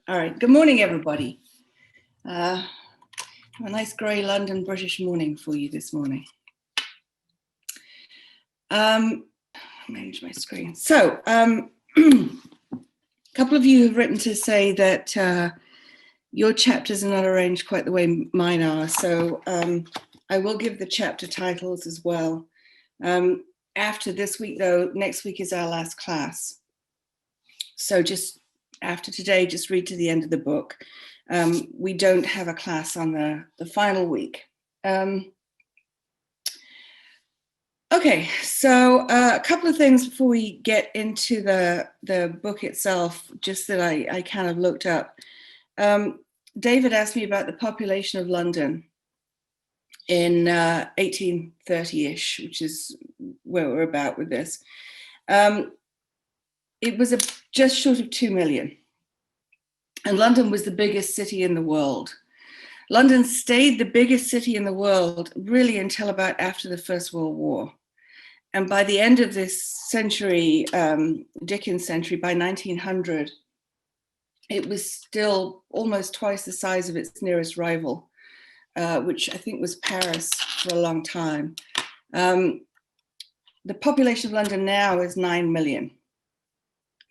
All right, good morning, everybody. A nice grey London British morning for you this morning. Manage my screen. So, a couple of you have written to say that your chapters are not arranged quite the way mine are. So I will give the chapter titles as well. After this week, though, next week is our last class. So just after today, just read to the end of the book. We don't have a class on the final week. Okay, so a couple of things before we get into the book itself, just that I kind of looked up. David asked me about the population of London in 1830-ish, which is where we're about with this. It was just short of 2 million. And London was the biggest city in the world. London stayed the biggest city in the world really until about after the First World War. And by the end of this century, Dickens century, by 1900, it was still almost twice the size of its nearest rival, which I think was Paris for a long time. The population of London now is 9 million.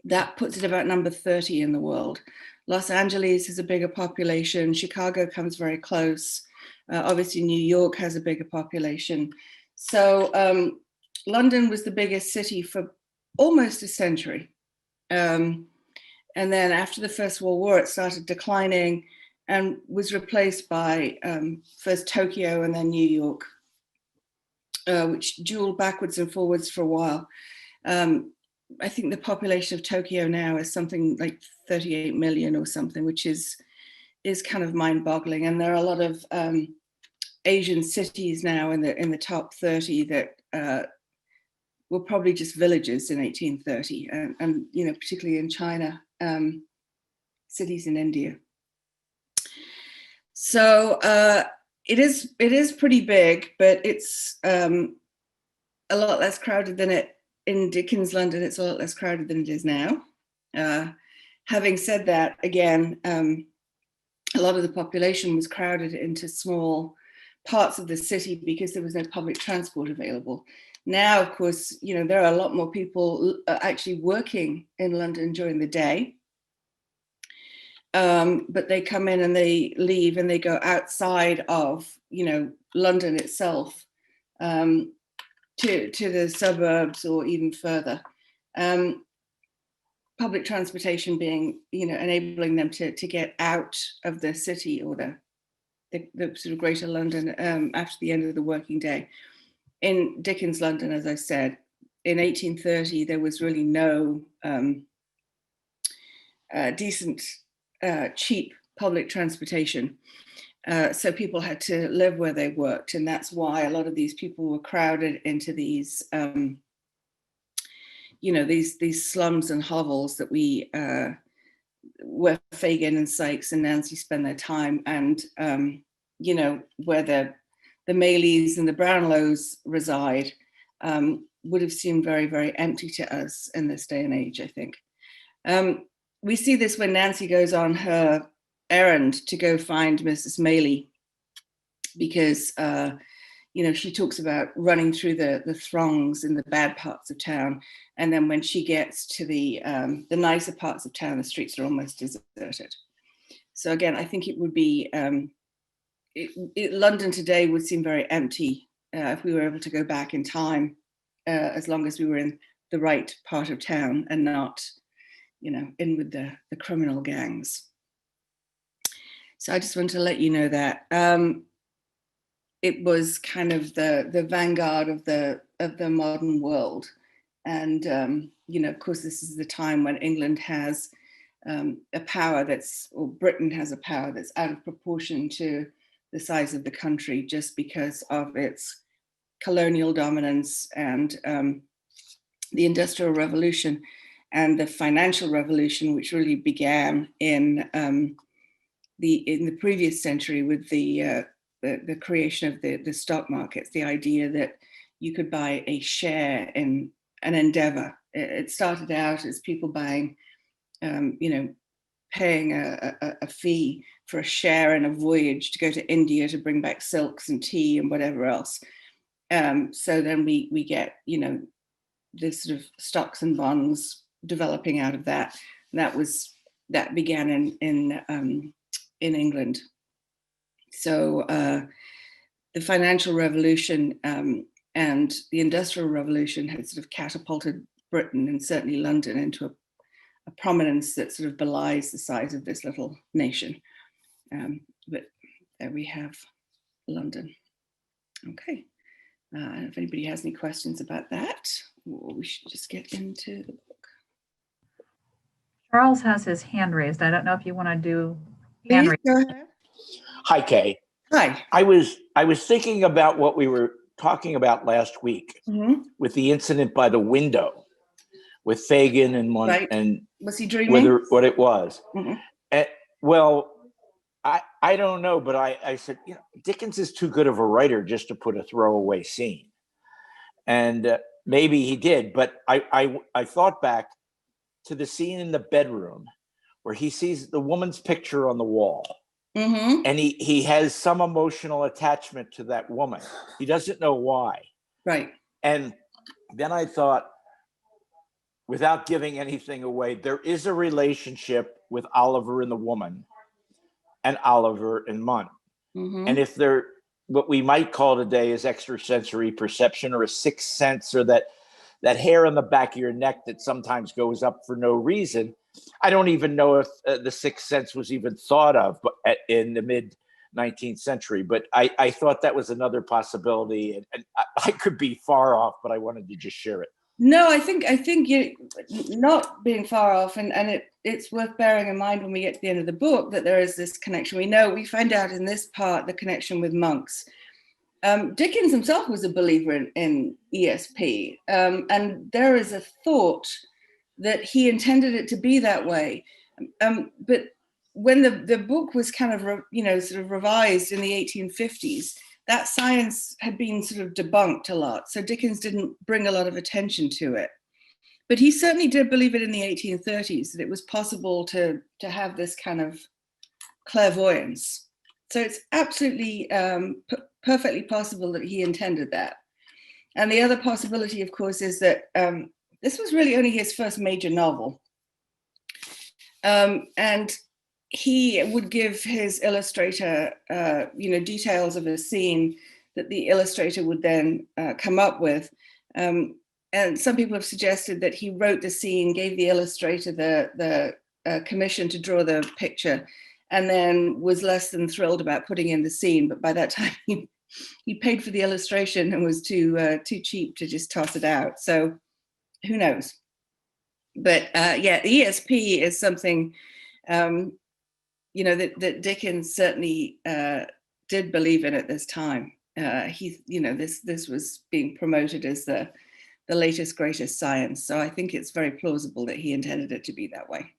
That puts it about number 30 in the world. Los Angeles has a bigger population. Chicago comes very close. Obviously, New York has a bigger population. So London was the biggest city for almost a century. And then after the First World War, it started declining and was replaced by first Tokyo and then New York, which dueled backwards and forwards for a while. I think the population of Tokyo now is something like 38 million or something, which is kind of mind-boggling. And there are a lot of Asian cities now in the top 30 that were probably just villages in 1830, and you know, particularly in China, cities in India. So it is pretty big, but it's a lot less crowded than it. In Dickens London, it's a lot less crowded than it is now. Having said that, again, a lot of the population was crowded into small parts of the city because there was no public transport available. Now, of course, you know, there are a lot more people actually working in London during the day, but they come in and they leave and they go outside of, you know, London itself. To the suburbs or even further. Public transportation being, you know, enabling them to get out of the city or the sort of greater London after the end of the working day. In Dickens London, as I said, in 1830, there was really no decent, cheap public transportation. So people had to live where they worked, and that's why a lot of these people were crowded into these, you know, these slums and hovels that where Fagin and Sykes and Nancy spend their time, and you know, where the Maylies and the Brownlows reside, would have seemed very, very empty to us in this day and age, I think. We see this when Nancy goes on her errand to go find Mrs. Maylie, because you know, she talks about running through the throngs in the bad parts of town, and then when she gets to the nicer parts of town, the streets are almost deserted. So again, I think it would be London today would seem very empty if we were able to go back in time, as long as we were in the right part of town and not, you know, in with the criminal gangs. So I just want to let you know that it was kind of the vanguard of the modern world, and you know, of course, this is the time when England has a power or Britain has a power that's out of proportion to the size of the country, just because of its colonial dominance and the Industrial Revolution and the financial revolution, which really began in the previous century with the creation of the stock markets, the idea that you could buy a share in an endeavor. It started out as people buying, you know, paying a fee for a share in a voyage to go to India to bring back silks and tea and whatever else. So then we get, this sort of stocks and bonds developing out of that. And that began in England. So the financial revolution and the industrial revolution had sort of catapulted Britain, and certainly London, into a prominence that sort of belies the size of this little nation. But there we have London. Okay. I don't know if anybody has any questions about that, or we should just get into the book. Charles has his hand raised. I don't know if you want to do hand raised. Go ahead. Hi, Kay. Hi. I was thinking about what we were talking about last week with the incident by the window with Fagin and one, right. and was he dreaming? What it was. Well, I don't know, but I said, Dickens is too good of a writer just to put a throwaway scene, and maybe he did. But I thought back to the scene in the bedroom where he sees the woman's picture on the wall, and he has some emotional attachment to that woman. He doesn't know why. Right. And then I thought, without giving anything away, there is a relationship with Oliver and the woman and Oliver and Munn. And if they're what we might call today is extrasensory perception, or a sixth sense, or that hair on the back of your neck that sometimes goes up for no reason. I don't even know if the sixth sense was even thought of in the mid 19th century, but I thought that was another possibility, and I could be far off, but I wanted to just share it. No, I think you're not being far off, and it's worth bearing in mind when we get to the end of the book that there is this connection. We find out in this part the connection with monks. Dickens himself was a believer in ESP, and there is a thought that he intended it to be that way. But when the book was kind of sort of revised in the 1850s, that science had been sort of debunked a lot. So Dickens didn't bring a lot of attention to it. But he certainly did believe it in the 1830s, that it was possible to have this kind of clairvoyance. So it's absolutely perfectly possible that he intended that. And the other possibility, of course, is that this was really only his first major novel. And he would give his illustrator, details of a scene that the illustrator would then come up with. And some people have suggested that he wrote the scene, gave the illustrator the commission to draw the picture, and then was less than thrilled about putting in the scene. But by that time, he paid for the illustration and was too cheap to just toss it out. So who knows? But ESP is something that Dickens certainly did believe in at this time. This was being promoted as the latest, greatest science. So I think it's very plausible that he intended it to be that way.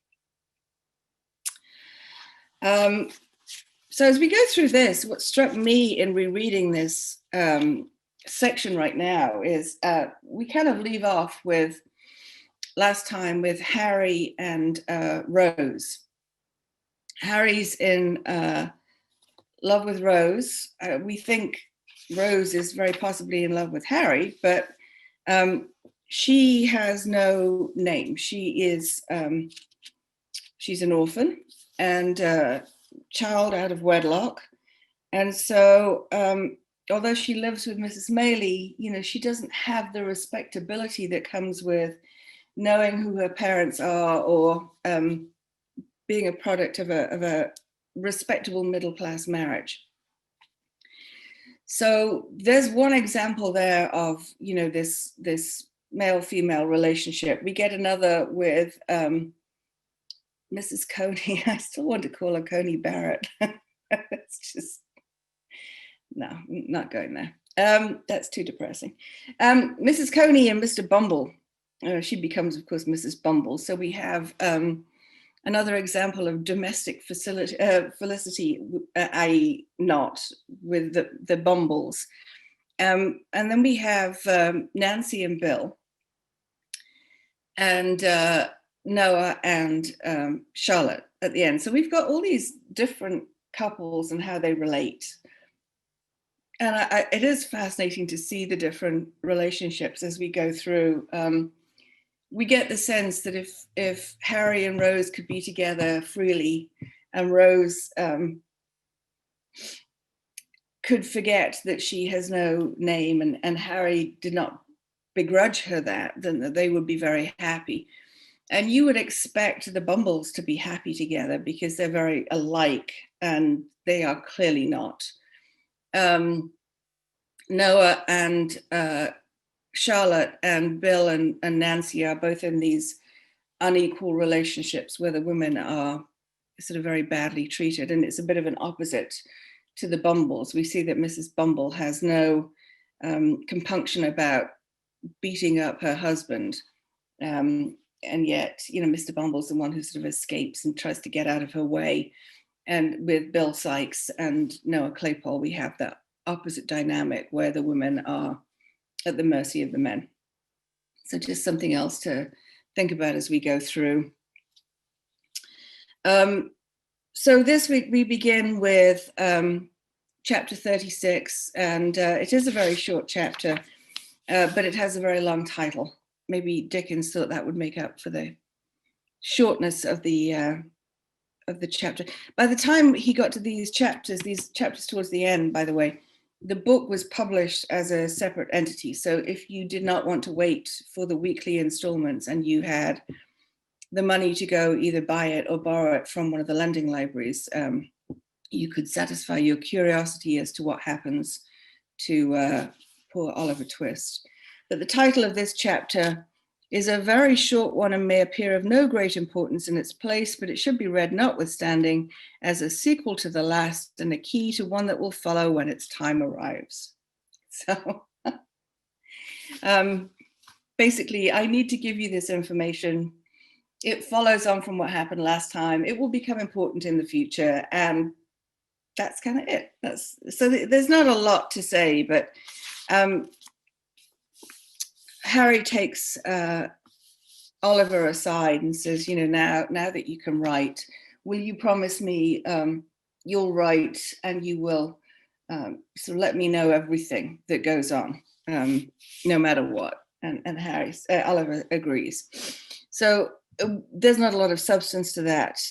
So as we go through this, what struck me in rereading this section right now is we kind of leave off with last time with Harry and Rose. Harry's in love with Rose. We think Rose is very possibly in love with Harry, but she has no name. She's an orphan and child out of wedlock. And so although she lives with Mrs. Maylie, she doesn't have the respectability that comes with knowing who her parents are, or being a product of a respectable middle-class marriage. So there's one example there of, this male-female relationship. We get another with Mrs. Coney. I still want to call her Coney Barrett. It's just, no, not going there. That's too depressing. Mrs. Coney and Mr. Bumble. She becomes, of course, Mrs. Bumble. So we have another example of domestic felicity, i.e. not, with the Bumbles. And then we have Nancy and Bill, and Noah and Charlotte. at the end. So we've got all these different couples and how they relate. And it is fascinating to see the different relationships as we go through. We get the sense that if Harry and Rose could be together freely, and Rose could forget that she has no name, and Harry did not begrudge her that, then they would be very happy. And you would expect the Bumbles to be happy together because they're very alike, and they are clearly not. Noah and Charlotte and Bill and Nancy are both in these unequal relationships where the women are sort of very badly treated. And it's a bit of an opposite to the Bumbles. We see that Mrs. Bumble has no compunction about beating up her husband. And yet, Mr. Bumble's the one who sort of escapes and tries to get out of her way. And with Bill Sykes and Noah Claypole, we have that opposite dynamic where the women are at the mercy of the men. So just something else to think about as we go through. So this week we begin with chapter 36, and it is a very short chapter, but it has a very long title. Maybe Dickens thought that would make up for the shortness of the chapter. By the time he got to these chapters towards the end, by the way, the book was published as a separate entity. So if you did not want to wait for the weekly installments and you had the money to go either buy it or borrow it from one of the lending libraries, you could satisfy your curiosity as to what happens to poor Oliver Twist. But the title of this chapter is a very short one and may appear of no great importance in its place, but it should be read notwithstanding as a sequel to the last and a key to one that will follow when its time arrives. So basically, I need to give you this information. It follows on from what happened last time. It will become important in the future, and that's kind of it. So there's not a lot to say, but Harry takes Oliver aside and says, now that you can write, will you promise me you'll write and you will sort of let me know everything that goes on, no matter what? And Oliver agrees. So there's not a lot of substance to that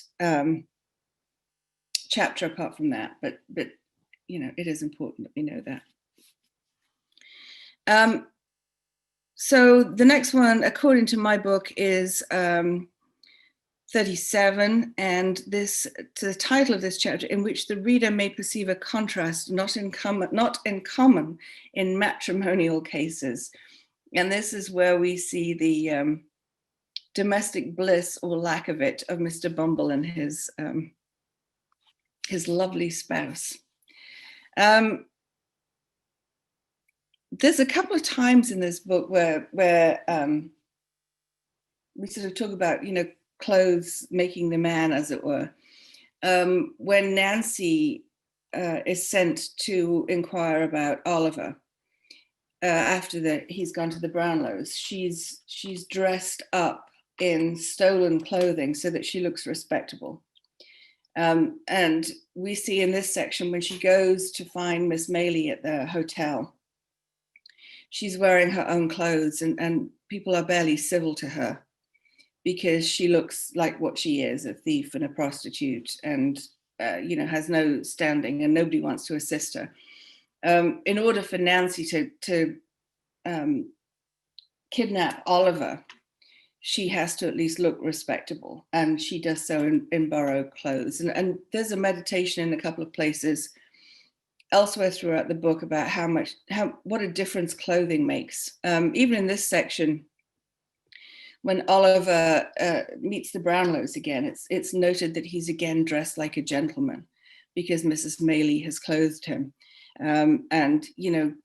chapter apart from that, but it is important that we know that. So the next one, according to my book, is 37, and to the title of this chapter, in which the reader may perceive a contrast not in common in matrimonial cases. And this is where we see the domestic bliss or lack of it of Mr. Bumble and his lovely spouse. There's a couple of times in this book where we sort of talk about, clothes making the man, as it were. When Nancy is sent to inquire about Oliver after he's gone to the Brownlows, she's dressed up in stolen clothing so that she looks respectable. And we see in this section when she goes to find Miss Maylie at the hotel, she's wearing her own clothes, and people are barely civil to her because she looks like what she is, a thief and a prostitute, and has no standing, and nobody wants to assist her. In order for Nancy to kidnap Oliver, she has to at least look respectable, and she does so in borrowed clothes. And there's a meditation in a couple of places elsewhere throughout the book about what a difference clothing makes. Even in this section, when Oliver meets the Brownlows again, it's noted that he's again dressed like a gentleman because Mrs. Maylie has clothed him. And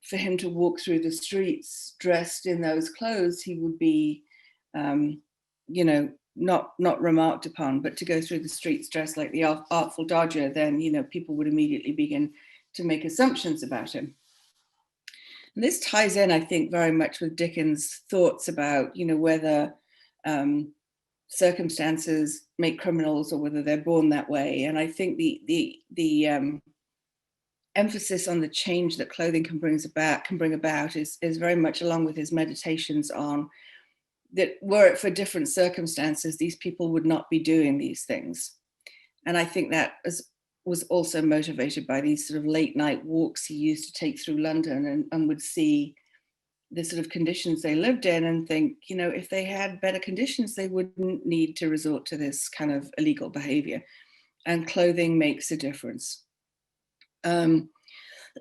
for him to walk through the streets dressed in those clothes, he would be not remarked upon. But to go through the streets dressed like the Artful Dodger, then people would immediately begin to make assumptions about him. And this ties in, I think, very much with Dickens' thoughts about whether circumstances make criminals or whether they're born that way. And I think the emphasis on the change that clothing can bring about is very much along with his meditations on that were it for different circumstances, these people would not be doing these things. And I think that was also motivated by these sort of late night walks he used to take through London, and would see the sort of conditions they lived in and think, you know, if they had better conditions, they wouldn't need to resort to this kind of illegal behavior. And clothing makes a difference.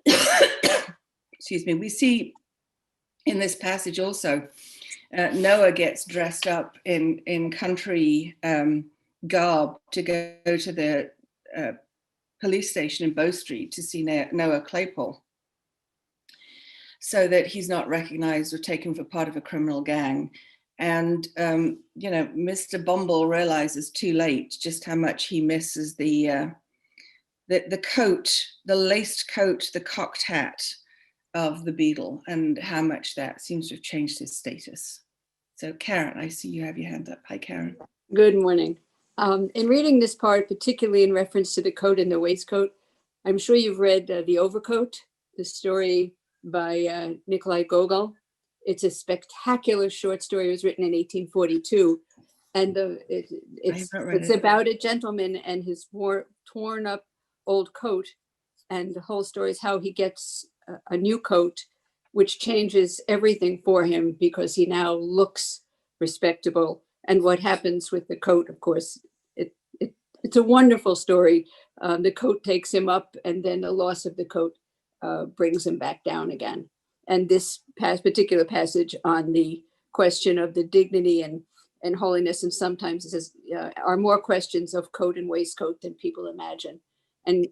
Excuse me. We see in this passage also, Noah gets dressed up in country garb to go to the police station in Bow Street to see Noah Claypole, so that he's not recognized or taken for part of a criminal gang. And, you know, Mr. Bumble realizes too late just how much he misses the coat, the laced coat, the cocked hat of the beadle, and how much that seems to have changed his status. So Karen, I see you have your hand up. Hi, Karen. Good morning. In reading this part, particularly in reference to the coat and the waistcoat, I'm sure you've read The Overcoat, the story by Nikolai Gogol. It's a spectacular short story. It was written in 1842. And it's about a gentleman and his torn up old coat. And the whole story is how he gets a new coat, which changes everything for him because he now looks respectable. And what happens with the coat, of course, it's a wonderful story. The coat takes him up, and then the loss of the coat brings him back down again. And this particular passage on the question of the dignity and holiness, and sometimes it says, are more questions of coat and waistcoat than people imagine. And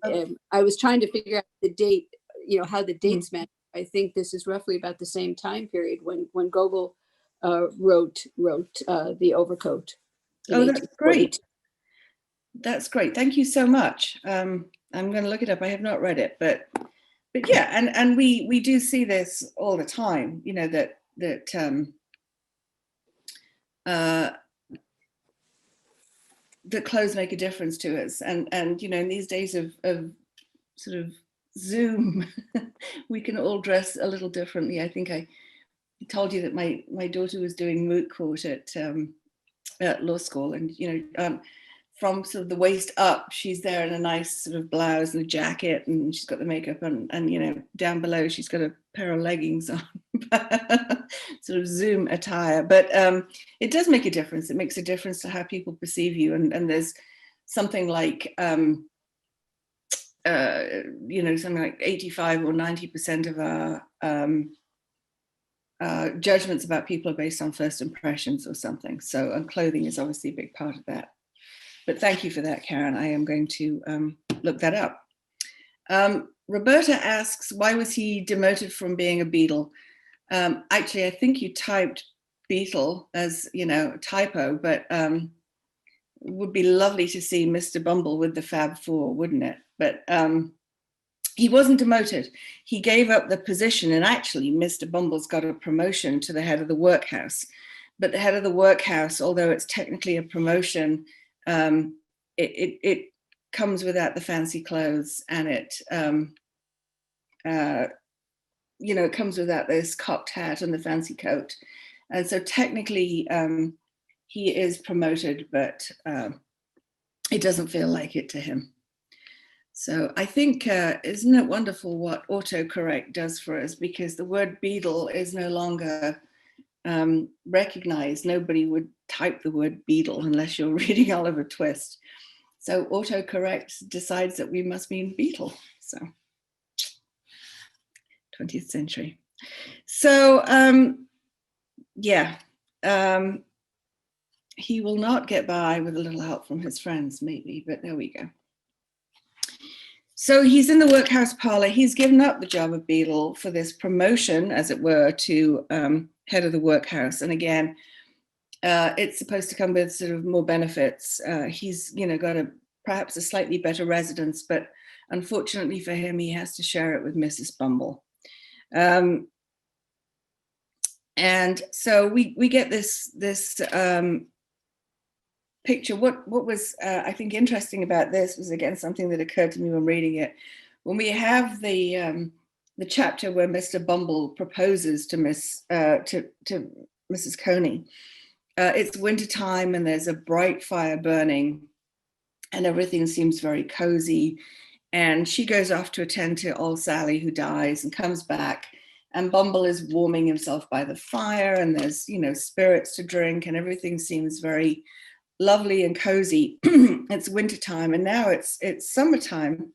I was trying to figure out the date, you know, how the dates match. I think this is roughly about the same time period when Gogol wrote The Overcoat. Oh, that's great. That's great. Thank you so much. I'm going to look it up. I have not read it, but yeah, and we do see this all the time. You know that clothes make a difference to us, and you know, in these days of sort of Zoom, we can all dress a little differently. I think I told you that my daughter was doing moot court at law school, and you know, from sort of the waist up, she's there in a nice sort of blouse and a jacket, and she's got the makeup, and you know, down below she's got a pair of leggings on, sort of Zoom attire. But it does make a difference. It makes a difference to how people perceive you, and there's something like you know, something like 85 or 90% of our judgments about people are based on first impressions or something. So, and clothing is obviously a big part of that. But thank you for that, Karen. I am going to look that up. Roberta asks, why was he demoted from being a beadle? Actually, I think you typed beetle as, you know, a typo, but it would be lovely to see Mr. Bumble with the Fab Four, wouldn't it? But he wasn't demoted. He gave up the position, and actually Mr. Bumble's got a promotion to the head of the workhouse. But the head of the workhouse, although it's technically a promotion, it comes without the fancy clothes, and it you know, it comes without this cocked hat and the fancy coat. And so technically he is promoted, but it doesn't feel like it to him. So I think, isn't it wonderful what autocorrect does for us? Because the word beadle is no longer recognized. Nobody would type the word beadle unless you're reading Oliver Twist. So autocorrect decides that we must mean beetle. So 20th century. So yeah, he will not get by with a little help from his friends, maybe, but there we go. So he's in the workhouse parlor. He's given up the job of beadle for this promotion, as it were, to head of the workhouse. And again, it's supposed to come with sort of more benefits. He's, you know, got perhaps a slightly better residence, but unfortunately for him, he has to share it with Mrs. Bumble. And so we get this picture. What was I think interesting about this was, again, something that occurred to me when reading it. When we have the chapter where Mr. Bumble proposes to Mrs. Coney, it's wintertime and there's a bright fire burning and everything seems very cozy. And she goes off to attend to old Sally, who dies, and comes back. And Bumble is warming himself by the fire, and there's, spirits to drink, and everything seems very lovely and cozy. It's wintertime, and now it's summertime.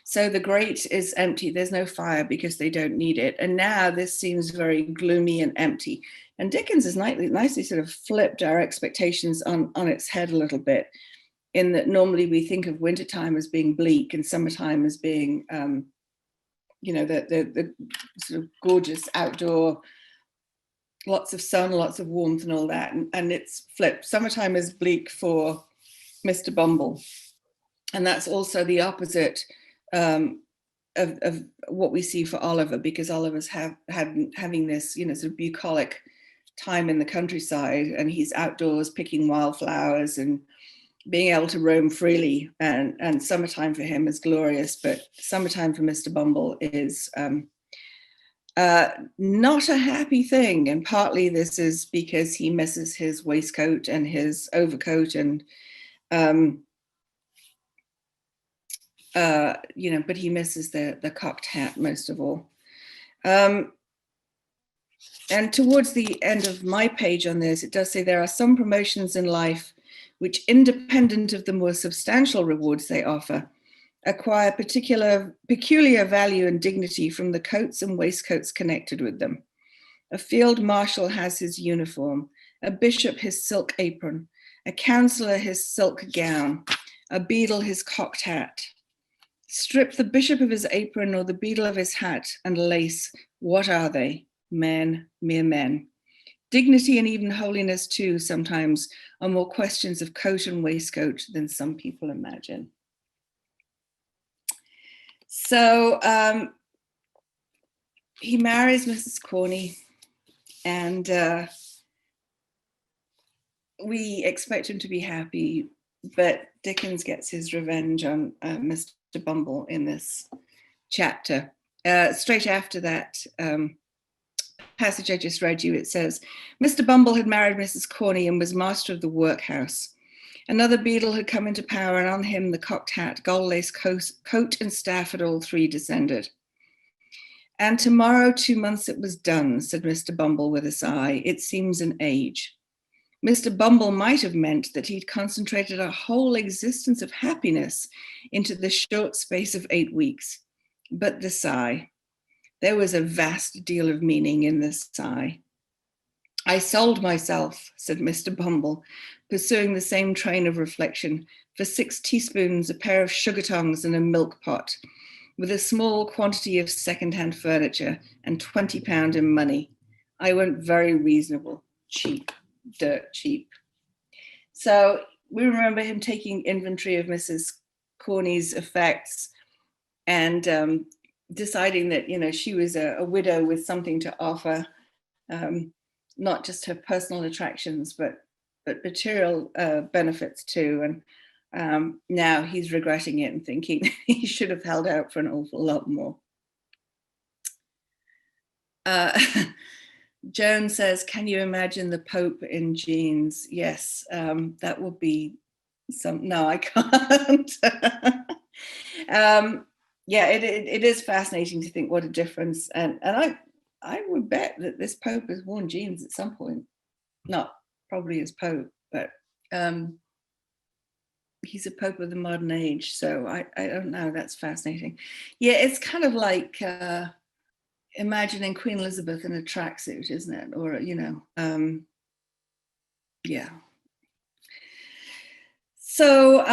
So the grate is empty. There's no fire because they don't need it. And now this seems very gloomy and empty. And Dickens has nicely sort of flipped our expectations on its head a little bit, in that normally we think of wintertime as being bleak and summertime as being, the sort of gorgeous outdoor, lots of sun, lots of warmth and all that. And it's flipped. Summertime is bleak for Mr. Bumble. And that's also the opposite of what we see for Oliver, because Oliver's having this, sort of bucolic time in the countryside, and he's outdoors picking wildflowers and being able to roam freely, and summertime for him is glorious, but summertime for Mr. Bumble is not a happy thing. And partly this is because he misses his waistcoat and his overcoat, and but he misses the cocked hat most of all. And towards the end of my page on this, it does say there are some promotions in life which, independent of the more substantial rewards they offer, acquire peculiar value and dignity from the coats and waistcoats connected with them. A field marshal has his uniform, a bishop his silk apron, a councillor his silk gown, a beadle his cocked hat. Strip the bishop of his apron or the beadle of his hat and lace, what are they? Men, mere men. Dignity and even holiness too sometimes are more questions of coat and waistcoat than some people imagine. So he marries Mrs. Corney, and we expect him to be happy, but Dickens gets his revenge on Mr. Bumble in this chapter. Straight after that passage I just read you, it says, Mr. Bumble had married Mrs. Corney and was master of the workhouse. Another beadle had come into power, and on him the cocked hat, gold-lace coat and staff had all three descended. And tomorrow 2 months it was done, said Mr. Bumble with a sigh. It seems an age. Mr. Bumble might have meant that he'd concentrated a whole existence of happiness into the short space of 8 weeks. But the sigh. There was a vast deal of meaning in this sigh. I sold myself, said Mr. Bumble, pursuing the same train of reflection, for 6 teaspoons, a pair of sugar tongs and a milk pot, with a small quantity of second-hand furniture and £20 in money. I went very reasonable, cheap, dirt cheap. So we remember him taking inventory of Mrs. Corney's effects and deciding that, she was a widow with something to offer, not just her personal attractions, but material benefits too. And now he's regretting it and thinking he should have held out for an awful lot more. Joan says, can you imagine the Pope in jeans? Yes, that would be no, I can't. Yeah, it is fascinating to think what a difference. And I would bet that this Pope has worn jeans at some point. Not probably as Pope, but he's a Pope of the modern age. So I don't know, that's fascinating. Yeah, it's kind of like imagining Queen Elizabeth in a tracksuit, isn't it? Or, yeah. So,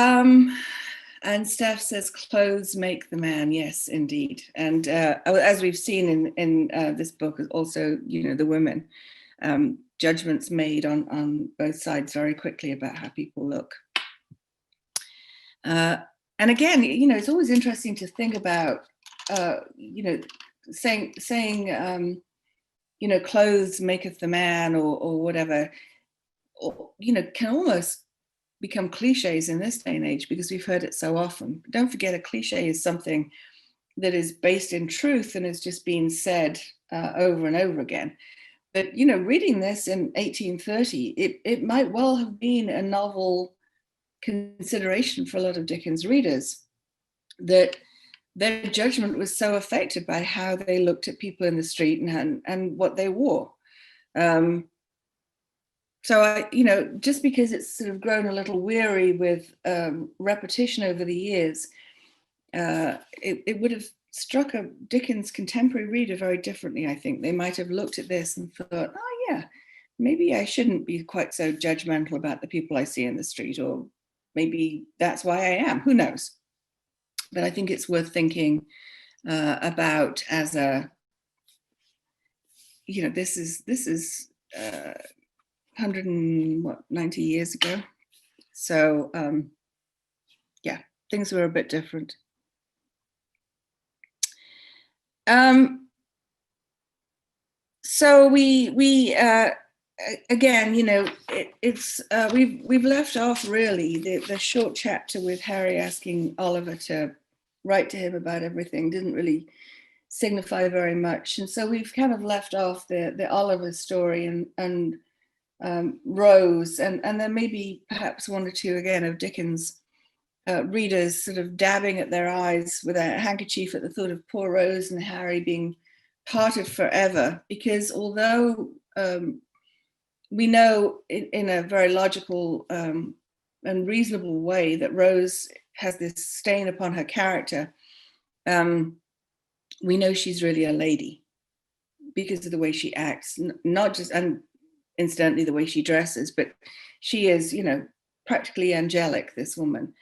and Steph says, clothes make the man. Yes, indeed. And as we've seen in this book, also, the women, judgments made on both sides very quickly about how people look. And again, it's always interesting to think about, saying clothes maketh the man or whatever. can almost become cliches in this day and age because we've heard it so often. But don't forget, a cliche is something that is based in truth and is just being said over and over again. But reading this in 1830, it might well have been a novel consideration for a lot of Dickens readers, that their judgment was so affected by how they looked at people in the street and what they wore. So just because it's sort of grown a little weary with repetition over the years, it would have struck a Dickens contemporary reader very differently. I think they might have looked at this and thought, oh yeah, maybe I shouldn't be quite so judgmental about the people I see in the street, or maybe that's why I am, who knows. But I think it's worth thinking about as a, this is 190 years ago. So yeah, things were a bit different. So we again, we've left off really the short chapter with Harry asking Oliver to write to him about everything didn't really signify very much, and so we've kind of left off the Oliver story and Rose, and then maybe perhaps one or two again of Dickens readers sort of dabbing at their eyes with a handkerchief at the thought of poor Rose and Harry being parted forever, because although we know in a very logical and reasonable way that Rose has this stain upon her character, we know she's really a lady because of the way she acts, not just, and incidentally the way she dresses, but she is, practically angelic, this woman.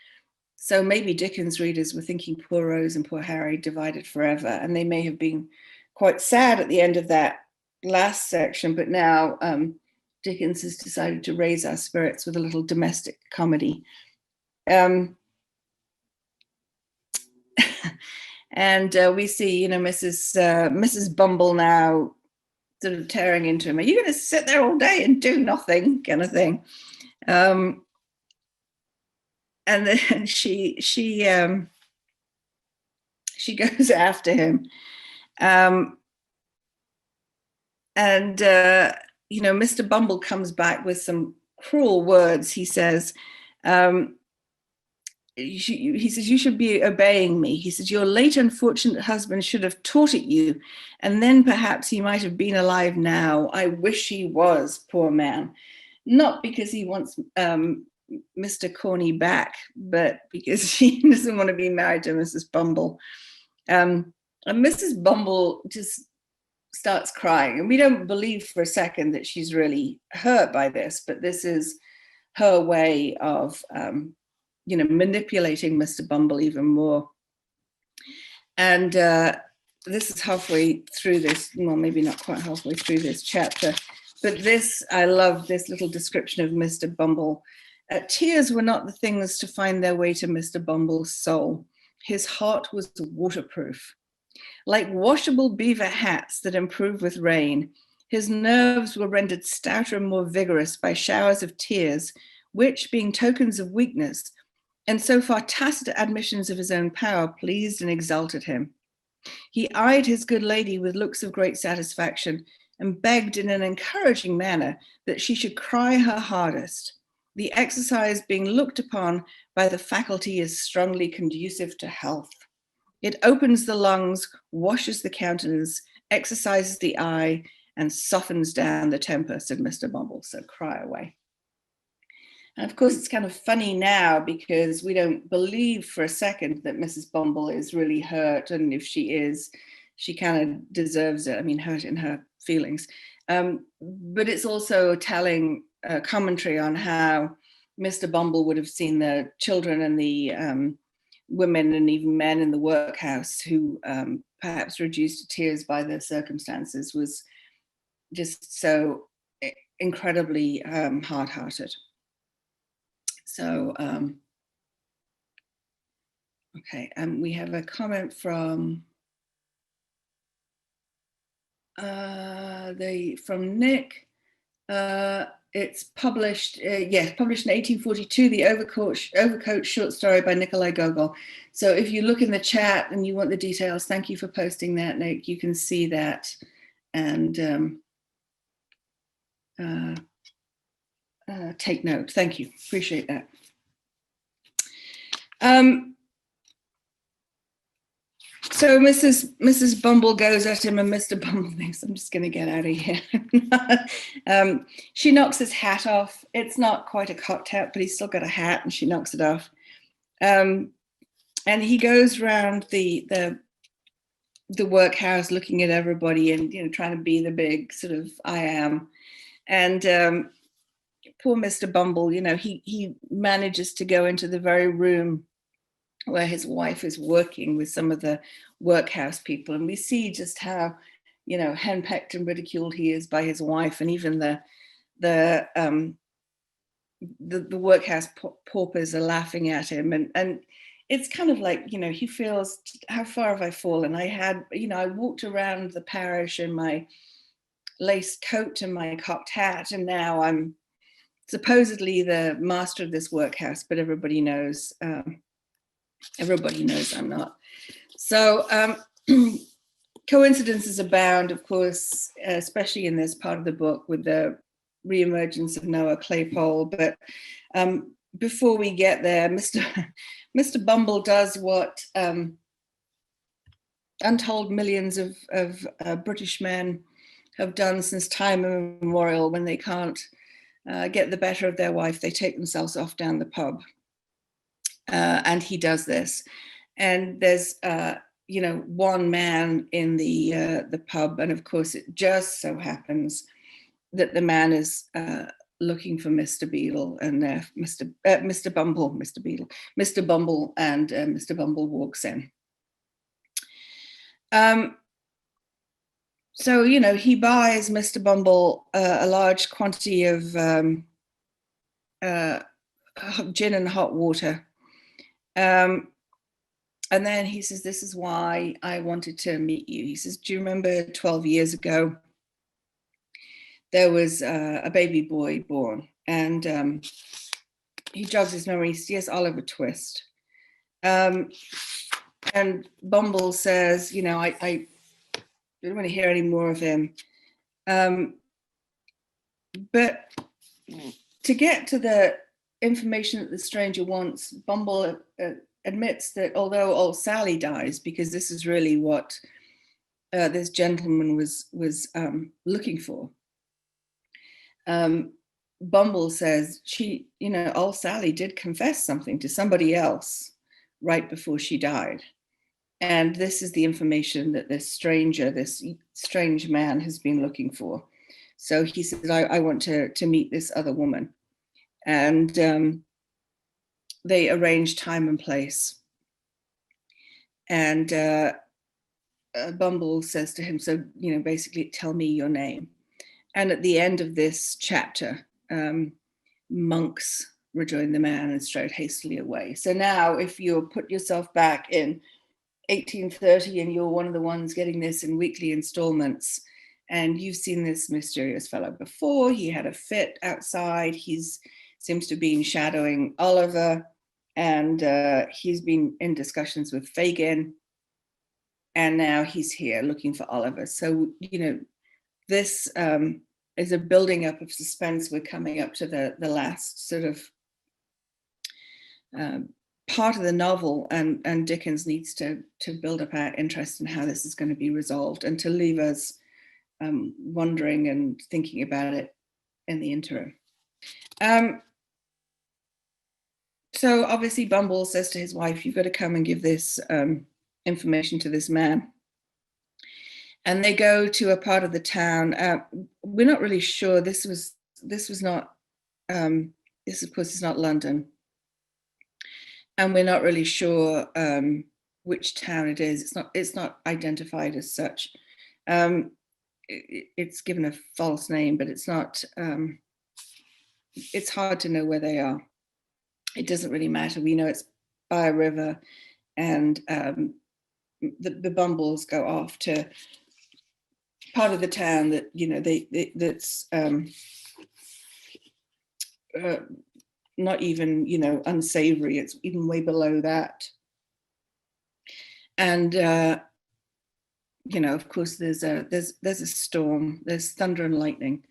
So maybe Dickens readers were thinking poor Rose and poor Harry divided forever, and they may have been quite sad at the end of that last section, but now Dickens has decided to raise our spirits with a little domestic comedy. And we see, Mrs. Bumble now sort of tearing into him. Are you going to sit there all day and do nothing, kind of thing? And then she goes after him. Mr. Bumble comes back with some cruel words. He says, you should be obeying me. He says, your late unfortunate husband should have taught it you, and then perhaps he might have been alive now. I wish he was, poor man. Not because he wants Mr. Corney back, but because he doesn't want to be married to Mrs. Bumble. And Mrs. Bumble just starts crying, and we don't believe for a second that she's really hurt by this, but this is her way of manipulating Mr. Bumble even more. And this is halfway through this, well, maybe not quite halfway through this chapter, but I love this little description of Mr. Bumble. Tears were not the things to find their way to Mr. Bumble's soul. His heart was waterproof. Like washable beaver hats that improve with rain, his nerves were rendered stouter and more vigorous by showers of tears, which, being tokens of weakness, and so far tacit admissions of his own power, pleased and exalted him. He eyed his good lady with looks of great satisfaction, and begged in an encouraging manner that she should cry her hardest, the exercise being looked upon by the faculty as strongly conducive to health. It opens the lungs, washes the countenance, exercises the eye, and softens down the temper, said Mr. Bumble, so cry away. And of course, it's kind of funny now because we don't believe for a second that Mrs. Bumble is really hurt. And if she is, she kind of deserves it. I mean, hurt in her feelings. But it's also a telling commentary on how Mr. Bumble would have seen the children and the women and even men in the workhouse who perhaps reduced to tears by their circumstances, was just so incredibly hard-hearted. So, okay, we have a comment from Nick. it's published, published in 1842, the Overcoat short story by Nikolai Gogol. So if you look in the chat and you want the details, thank you for posting that, Nick. You can see that and take note. Thank you, appreciate that. So Mrs. Bumble goes at him, and Mr. Bumble thinks, I'm just going to get out of here. She knocks his hat off. It's not quite a cocked hat, but he's still got a hat, and she knocks it off. And he goes around the workhouse looking at everybody and, you know, trying to be the big sort of I am. And poor Mr. Bumble, you know, he manages to go into the very room where his wife is working with some of the workhouse people. And we see just how, you know, henpecked and ridiculed he is by his wife, and even the workhouse paupers are laughing at him. And it's kind of like, you know, he feels, how far have I fallen? I walked around the parish in my lace coat and my cocked hat, and now I'm supposedly the master of this workhouse, but everybody knows I'm not. So coincidences abound, of course, especially in this part of the book with the reemergence of Noah Claypole. But before we get there, Mr. Bumble does what untold millions of British men have done since time immemorial. When they can't get the better of their wife, they take themselves off down the pub. And he does this. And there's, one man in the pub. And of course, it just so happens that the man is looking for Mr. Beadle, and Mr. Bumble, Mr. Beadle, Mr. Bumble, and Mr. Bumble walks in. So, you know, he buys Mr. Bumble a large quantity of gin and hot water. And then he says, this is why I wanted to meet you. He says, do you remember 12 years ago, there was a baby boy born? And he jogs his memory. He says, yes, Oliver Twist. And Bumble says, you know, I don't want to hear any more of him. But to get to the information that the stranger wants, Bumble admits that although old Sally dies, because this is really what this gentleman was looking for, Bumble says old Sally did confess something to somebody else right before she died. And this is the information that this strange man has been looking for. So he says, I want to meet this other woman. And they arrange time and place. And Bumble says to him, so, you know, basically, tell me your name. And at the end of this chapter, monks rejoin the man and strode hastily away. So now if you put yourself back in 1830 and you're one of the ones getting this in weekly installments, and you've seen this mysterious fellow before, he had a fit outside, seems to have been shadowing Oliver, and he's been in discussions with Fagin, and now he's here looking for Oliver. So, you know, this is a building up of suspense. We're coming up to the last sort of part of the novel, and Dickens needs to build up our interest in how this is going to be resolved, and to leave us wondering and thinking about it in the interim. So obviously Bumble says to his wife, you've got to come and give this information to this man. And they go to a part of the town. We're not really sure. This of course is not London. And we're not really sure which town it is. It's not identified as such. It's given a false name, but it's not, it's hard to know where they are. It doesn't really matter. We know it's by a river, and the Bumbles go off to part of the town that, you know, that's not even, you know, unsavory. It's even way below that. And you know, of course, there's a storm. There's thunder and lightning.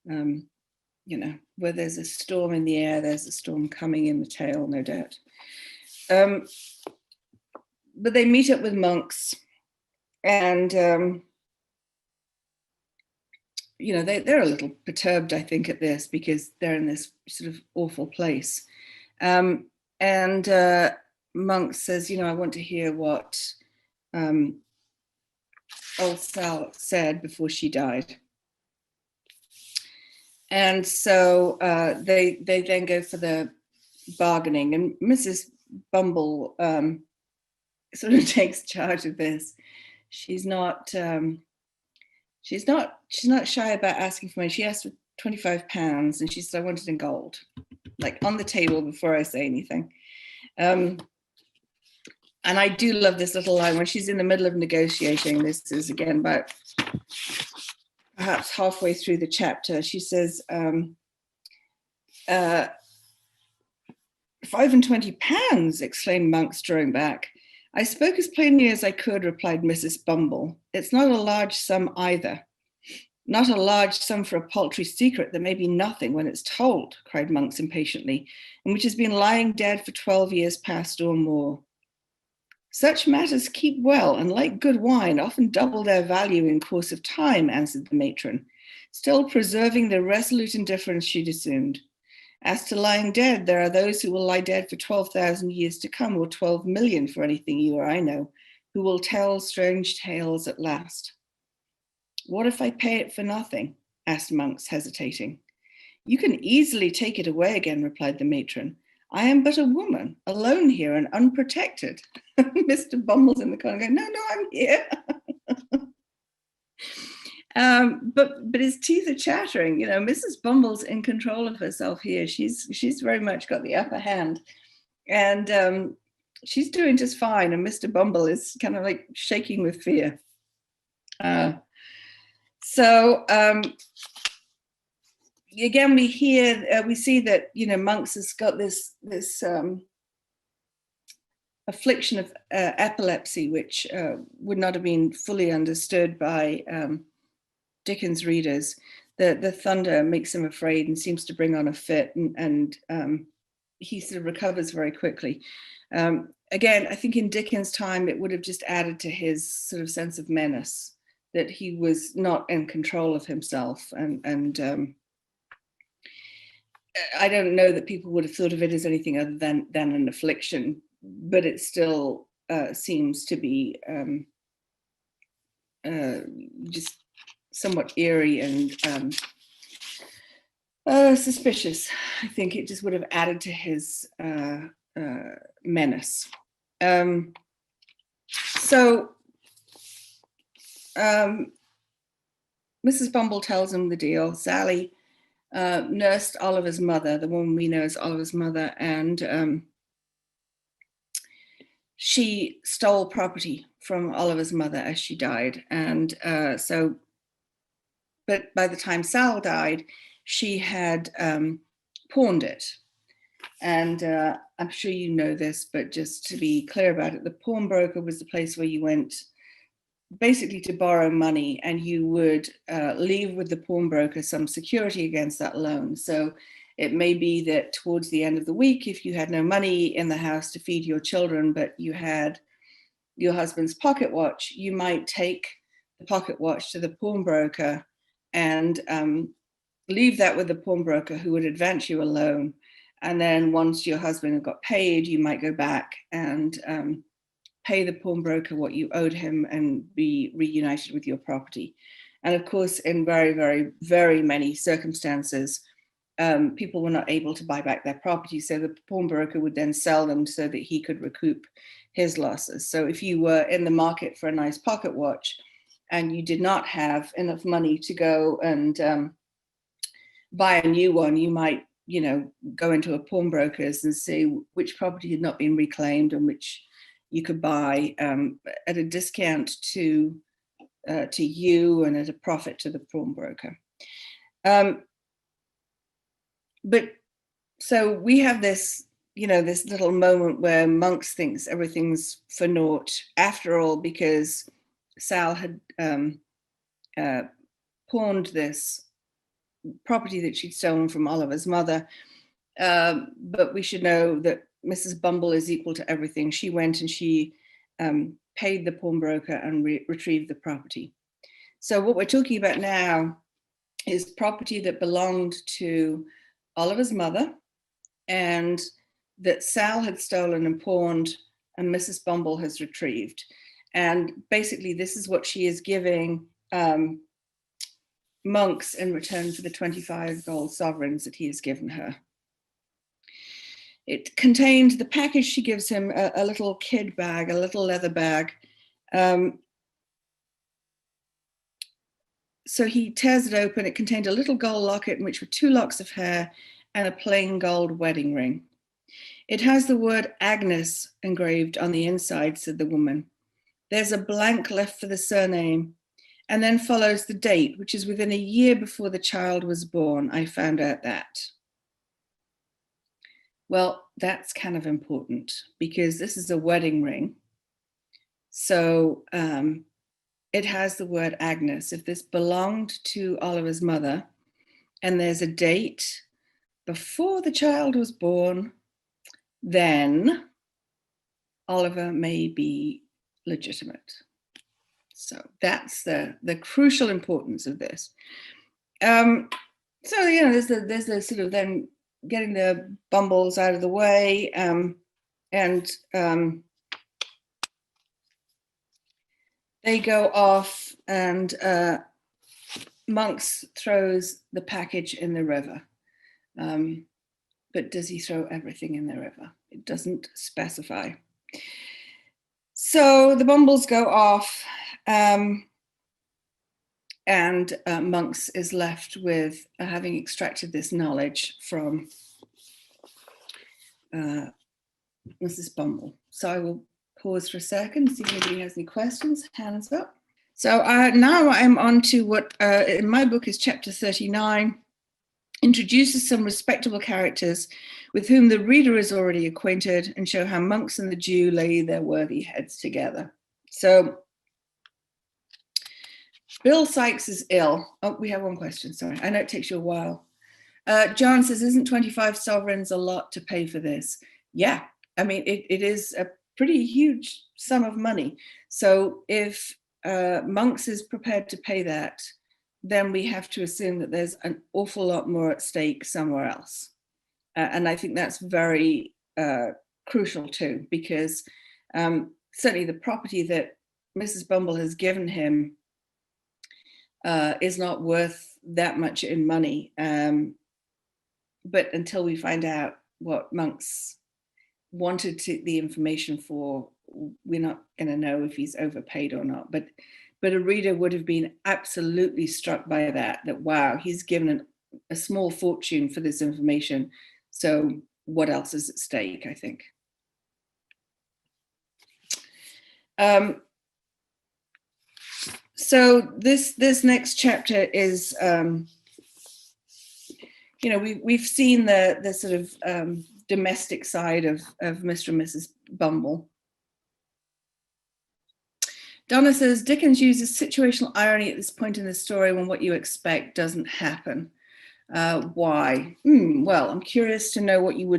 You know, where there's a storm in the air, there's a storm coming in the tail, no doubt. But they meet up with monks, and you know, they're a little perturbed, I think, at this, because they're in this sort of awful place. And monk says, you know, I want to hear what old Sal said before she died. And so they then go for the bargaining, and Mrs. Bumble sort of takes charge of this. She's not shy about asking for money. She asked for £25, and she said, I want it in gold, like on the table before I say anything. And I do love this little line when she's in the middle of negotiating. This is again about perhaps halfway through the chapter. She says, £25, exclaimed Monks, drawing back. I spoke as plainly as I could, replied Mrs. Bumble. It's not a large sum either. Not a large sum for a paltry secret that may be nothing when it's told, cried Monks impatiently, and which has been lying dead for 12 years past or more. Such matters keep well, and like good wine, often double their value in course of time, answered the matron, still preserving the resolute indifference she'd assumed. As to lying dead, there are those who will lie dead for 12,000 years to come, or 12 million for anything you or I know, who will tell strange tales at last. What if I pay it for nothing? Asked Monks, hesitating. You can easily take it away again, replied the matron. I am but a woman, alone here and unprotected. Mr. Bumble's in the corner going, no, I'm here. But his teeth are chattering. You know, Mrs. Bumble's in control of herself here. She's very much got the upper hand, and she's doing just fine. And Mr. Bumble is kind of like shaking with fear. So again, we see that, you know, Monks has got this affliction of epilepsy, which would not have been fully understood by Dickens readers. The thunder makes him afraid and seems to bring on a fit, and he sort of recovers very quickly. Again, I think in Dickens' time, it would have just added to his sort of sense of menace, that he was not in control of himself. And I don't know that people would have thought of it as anything other than an affliction, but it still seems to be just somewhat eerie and suspicious. I think it just would have added to his menace. Mrs. Bumble tells him the deal. Sally nursed Oliver's mother, the woman we know as Oliver's mother, and she stole property from Oliver's mother as she died. And but by the time Sal died, she had pawned it. And I'm sure you know this, but just to be clear about it, the pawnbroker was the place where you went basically to borrow money, and you would leave with the pawnbroker some security against that loan. So it may be that towards the end of the week, if you had no money in the house to feed your children, but you had your husband's pocket watch, you might take the pocket watch to the pawnbroker and leave that with the pawnbroker, who would advance you a loan. And then once your husband had got paid, you might go back and pay the pawnbroker what you owed him and be reunited with your property. And of course, in very, very, very many circumstances, people were not able to buy back their property. So the pawnbroker would then sell them so that he could recoup his losses. So if you were in the market for a nice pocket watch and you did not have enough money to go and buy a new one, you might, you know, go into a pawnbroker's and see which property had not been reclaimed and which you could buy at a discount to you and at a profit to the pawnbroker. But so we have this, this little moment where Monks thinks everything's for naught after all, because Sal had pawned this property that she'd stolen from Oliver's mother. But we should know that Mrs. Bumble is equal to everything. She went and she paid the pawnbroker and retrieved the property. So what we're talking about now is property that belonged to Oliver's mother and that Sal had stolen and pawned and Mrs. Bumble has retrieved. And basically this is what she is giving Monks in return for the 25 gold sovereigns that he has given her. It contained the package. She gives him a little kid bag, a little leather bag. So he tears it open. It contained a little gold locket in which were 2 locks of hair and a plain gold wedding ring. It has the word Agnes engraved on the inside, said the woman. There's a blank left for the surname, and then follows the date, which is within a year before the child was born. I found out that. Well, that's kind of important because this is a wedding ring. So it has the word Agnes. If this belonged to Oliver's mother and there's a date before the child was born, then Oliver may be legitimate. So that's the crucial importance of this. So, there's the sort of then getting the Bumbles out of the way, and they go off, and Monks throws the package in the river. But does he throw everything in the river? It doesn't specify. So the Bumbles go off, and Monks is left with having extracted this knowledge from Mrs. Bumble. So I will pause for a second, see if anybody has any questions. Hands up. So now I'm on to what in my book is chapter 39, introduces some respectable characters with whom the reader is already acquainted and show how Monks and the Jew lay their worthy heads together. So Bill Sykes is ill. Oh, we have one question, sorry. I know it takes you a while. John says, isn't 25 sovereigns a lot to pay for this? Yeah, I mean, it is a pretty huge sum of money. So if Monks is prepared to pay that, then we have to assume that there's an awful lot more at stake somewhere else. And I think that's very crucial too, because certainly the property that Mrs. Bumble has given him is not worth that much in money. But until we find out what Monks wanted the information for, we're not going to know if he's overpaid or not. But a reader would have been absolutely struck by that wow, he's given a small fortune for this information. So what else is at stake, I think. So this next chapter is, we've seen the sort of domestic side of Mr. and Mrs. Bumble. Donna says, Dickens uses situational irony at this point in the story when what you expect doesn't happen. Why? Well, I'm curious to know what you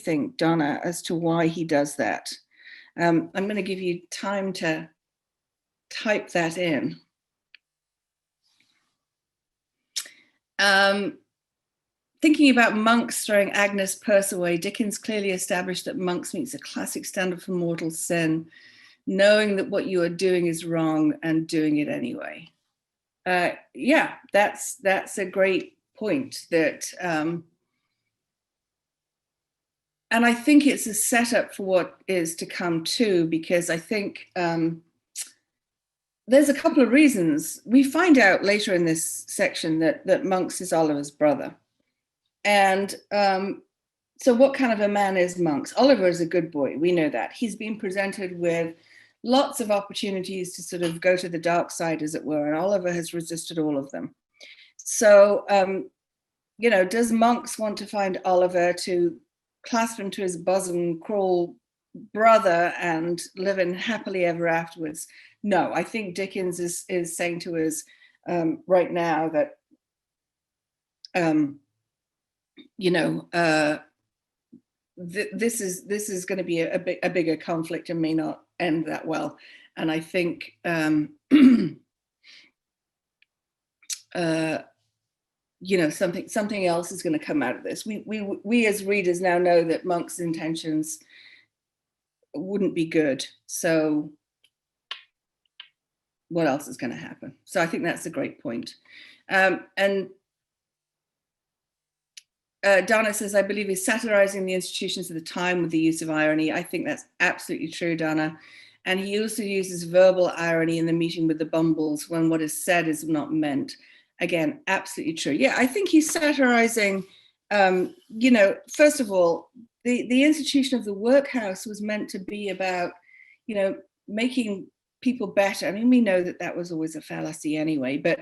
think, Donna, as to why he does that. I'm going to give you time to type that in. Thinking about Monks throwing Agnes' purse away, Dickens clearly established that Monks meets a classic standard for mortal sin, knowing that what you are doing is wrong and doing it anyway. Yeah, that's a great point. That, and I think it's a setup for what is to come too, because I think there's a couple of reasons. We find out later in this section that Monks is Oliver's brother. And so what kind of a man is Monks? Oliver is a good boy, we know that. He's been presented with lots of opportunities to sort of go to the dark side, as it were, and Oliver has resisted all of them. So does Monks want to find Oliver to clasp him to his bosom, crawl brother, and live in happily ever afterwards? No, I think Dickens is saying to us right now that, this is going to be a bigger conflict and may not end that well. And I think something else is going to come out of this. We as readers now know that Monk's intentions wouldn't be good. So what else is going to happen? So I think that's a great point. And Donna says, I believe he's satirizing the institutions of the time with the use of irony. I think that's absolutely true, Donna. And he also uses verbal irony in the meeting with the Bumbles when what is said is not meant. Again, absolutely true. Yeah, I think he's satirizing, first of all, the institution of the workhouse was meant to be about, making people better. I mean, we know that was always a fallacy anyway, but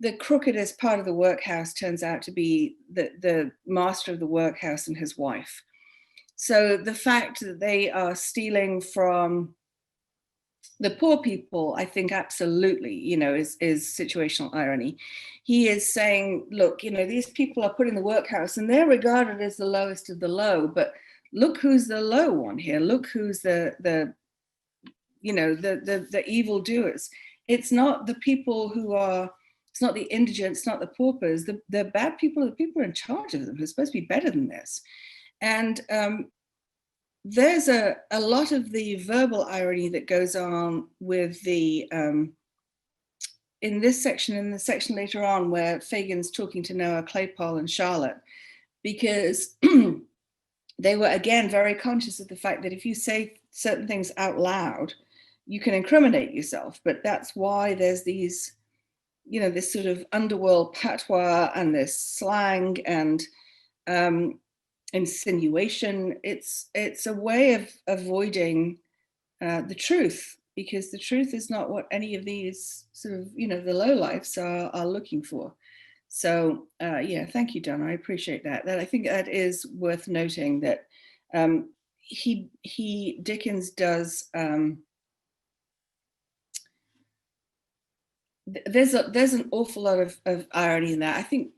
the crookedest part of the workhouse turns out to be the master of the workhouse and his wife. So the fact that they are stealing from the poor people, I think absolutely, is situational irony. He is saying, look, these people are put in the workhouse and they're regarded as the lowest of the low, but look who's the low one here. Look who's the evil doers. It's not the people who are, it's not the indigents, not the paupers. The bad people are the people in charge of them who are supposed to be better than this. And there's a lot of the verbal irony that goes on with the, in the section later on where Fagin's talking to Noah Claypole and Charlotte, because they were, again, very conscious of the fact that if you say certain things out loud, you can incriminate yourself. But that's why there's these, this sort of underworld patois and this slang and insinuation. It's a way of avoiding the truth, because the truth is not what any of these sort of, the lowlifes are looking for. So yeah, thank you, Donna. I appreciate that. I think that is worth noting, that Dickens does. There's an awful lot of irony in that. I think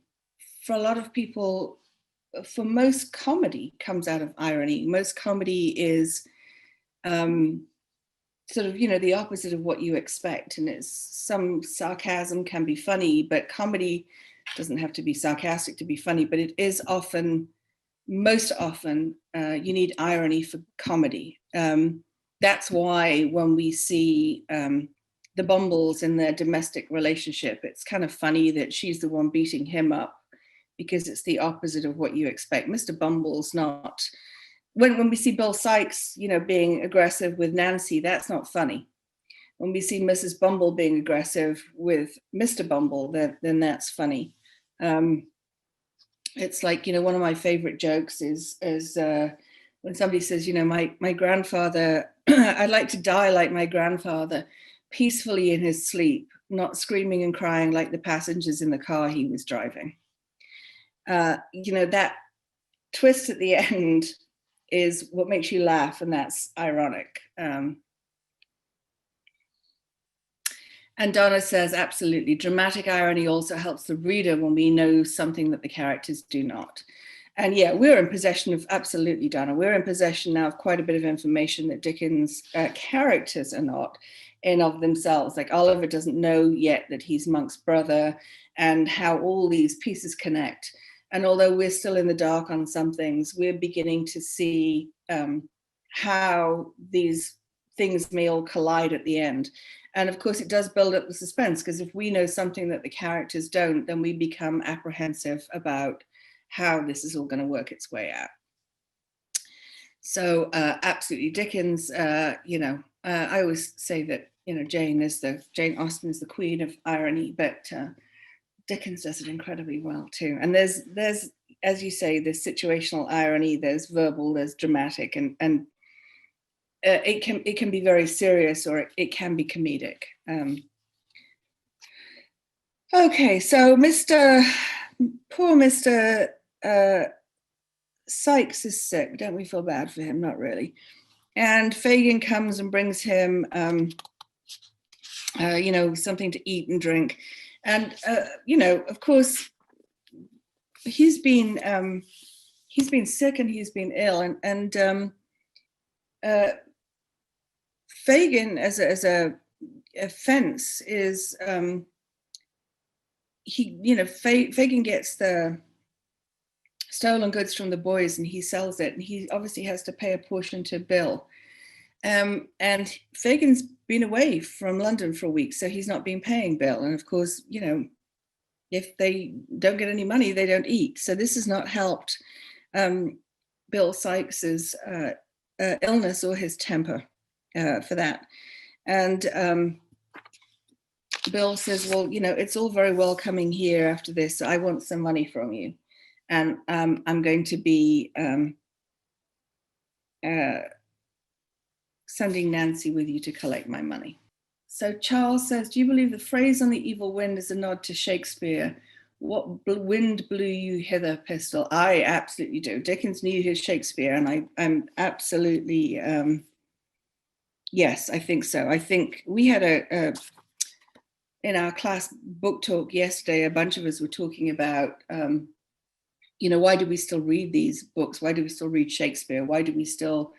for a lot of people, for most comedy comes out of irony. Most comedy is sort of, the opposite of what you expect. And it's some sarcasm can be funny, but comedy doesn't have to be sarcastic to be funny, but it is often, most often, you need irony for comedy. That's why when we see the Bumbles in their domestic relationship, it's kind of funny that she's the one beating him up, because it's the opposite of what you expect. Mr. Bumble's not, when we see Bill Sikes, being aggressive with Nancy, that's not funny. When we see Mrs. Bumble being aggressive with Mr. Bumble, then that's funny. It's like, one of my favorite jokes is when somebody says, my grandfather, I'd like to die like my grandfather, peacefully in his sleep, not screaming and crying like the passengers in the car he was driving. That twist at the end is what makes you laugh, and that's ironic. And Donna says, absolutely, dramatic irony also helps the reader when we know something that the characters do not. And yeah, we're in possession of, absolutely, Donna, we're in possession now of quite a bit of information that Dickens' characters are not in of themselves. Like Oliver doesn't know yet that he's Monk's brother, and how all these pieces connect. And although we're still in the dark on some things, we're beginning to see how these things may all collide at the end. And of course, it does build up the suspense, because if we know something that the characters don't, then we become apprehensive about how this is all going to work its way out. So absolutely, Dickens, I always say that, Jane Austen is the queen of irony, but Dickens does it incredibly well too. And there's, as you say, there's situational irony, there's verbal, there's dramatic, and it can be very serious, or it can be comedic. Okay, so Mr. poor Mr. Sykes is sick. Don't we feel bad for him? Not really. And Fagin comes and brings him, something to eat and drink. And, of course, he's been sick and he's been ill. And Fagin, as a offense, is Fagin gets the stolen goods from the boys and he sells it, and he obviously has to pay a portion to Bill. And Fagin's been away from London for a week, so he's not been paying Bill. And of course, if they don't get any money, they don't eat. So this has not helped Bill Sykes's illness or his temper for that. And Bill says, well, it's all very well coming here after this. I want some money from you. And I'm going to be sending Nancy with you to collect my money. So Charles says, do you believe the phrase on the evil wind is a nod to Shakespeare? What wind blew you hither, Pistol? I absolutely do. Dickens knew his Shakespeare, and I'm absolutely, yes, I think so. I think we had in our class book talk yesterday, a bunch of us were talking about, why do we still read these books? Why do we still read Shakespeare? Why do we still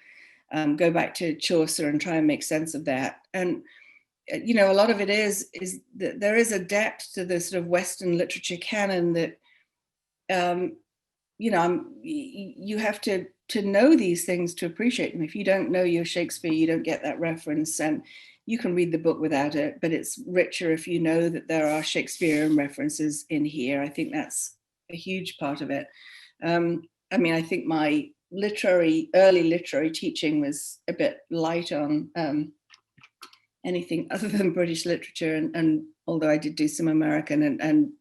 go back to Chaucer and try and make sense of that? And a lot of it is that there is a depth to the sort of Western literature canon that, you have to know these things to appreciate them. If you don't know your Shakespeare, you don't get that reference, and you can read the book without it, but it's richer if you know that there are Shakespearean references in here. I think that's a huge part of it. I think my early literary teaching was a bit light on anything other than British literature, and although I did do some American and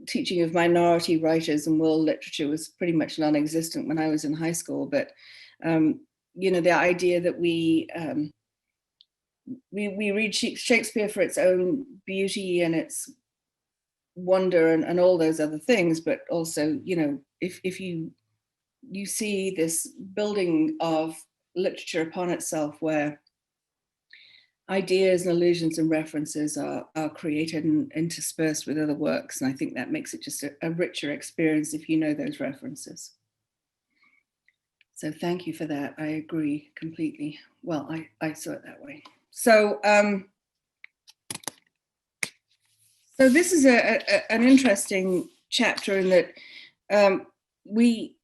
teaching of minority writers and world literature was pretty much non-existent when I was in high school. But the idea that we read Shakespeare for its own beauty and its wonder and all those other things, but also if you see this building of literature upon itself where ideas and allusions and references are created and interspersed with other works. And I think that makes it just a richer experience if you know those references. So thank you for that. I agree completely. Well, I saw it that way. So this is an interesting chapter in that we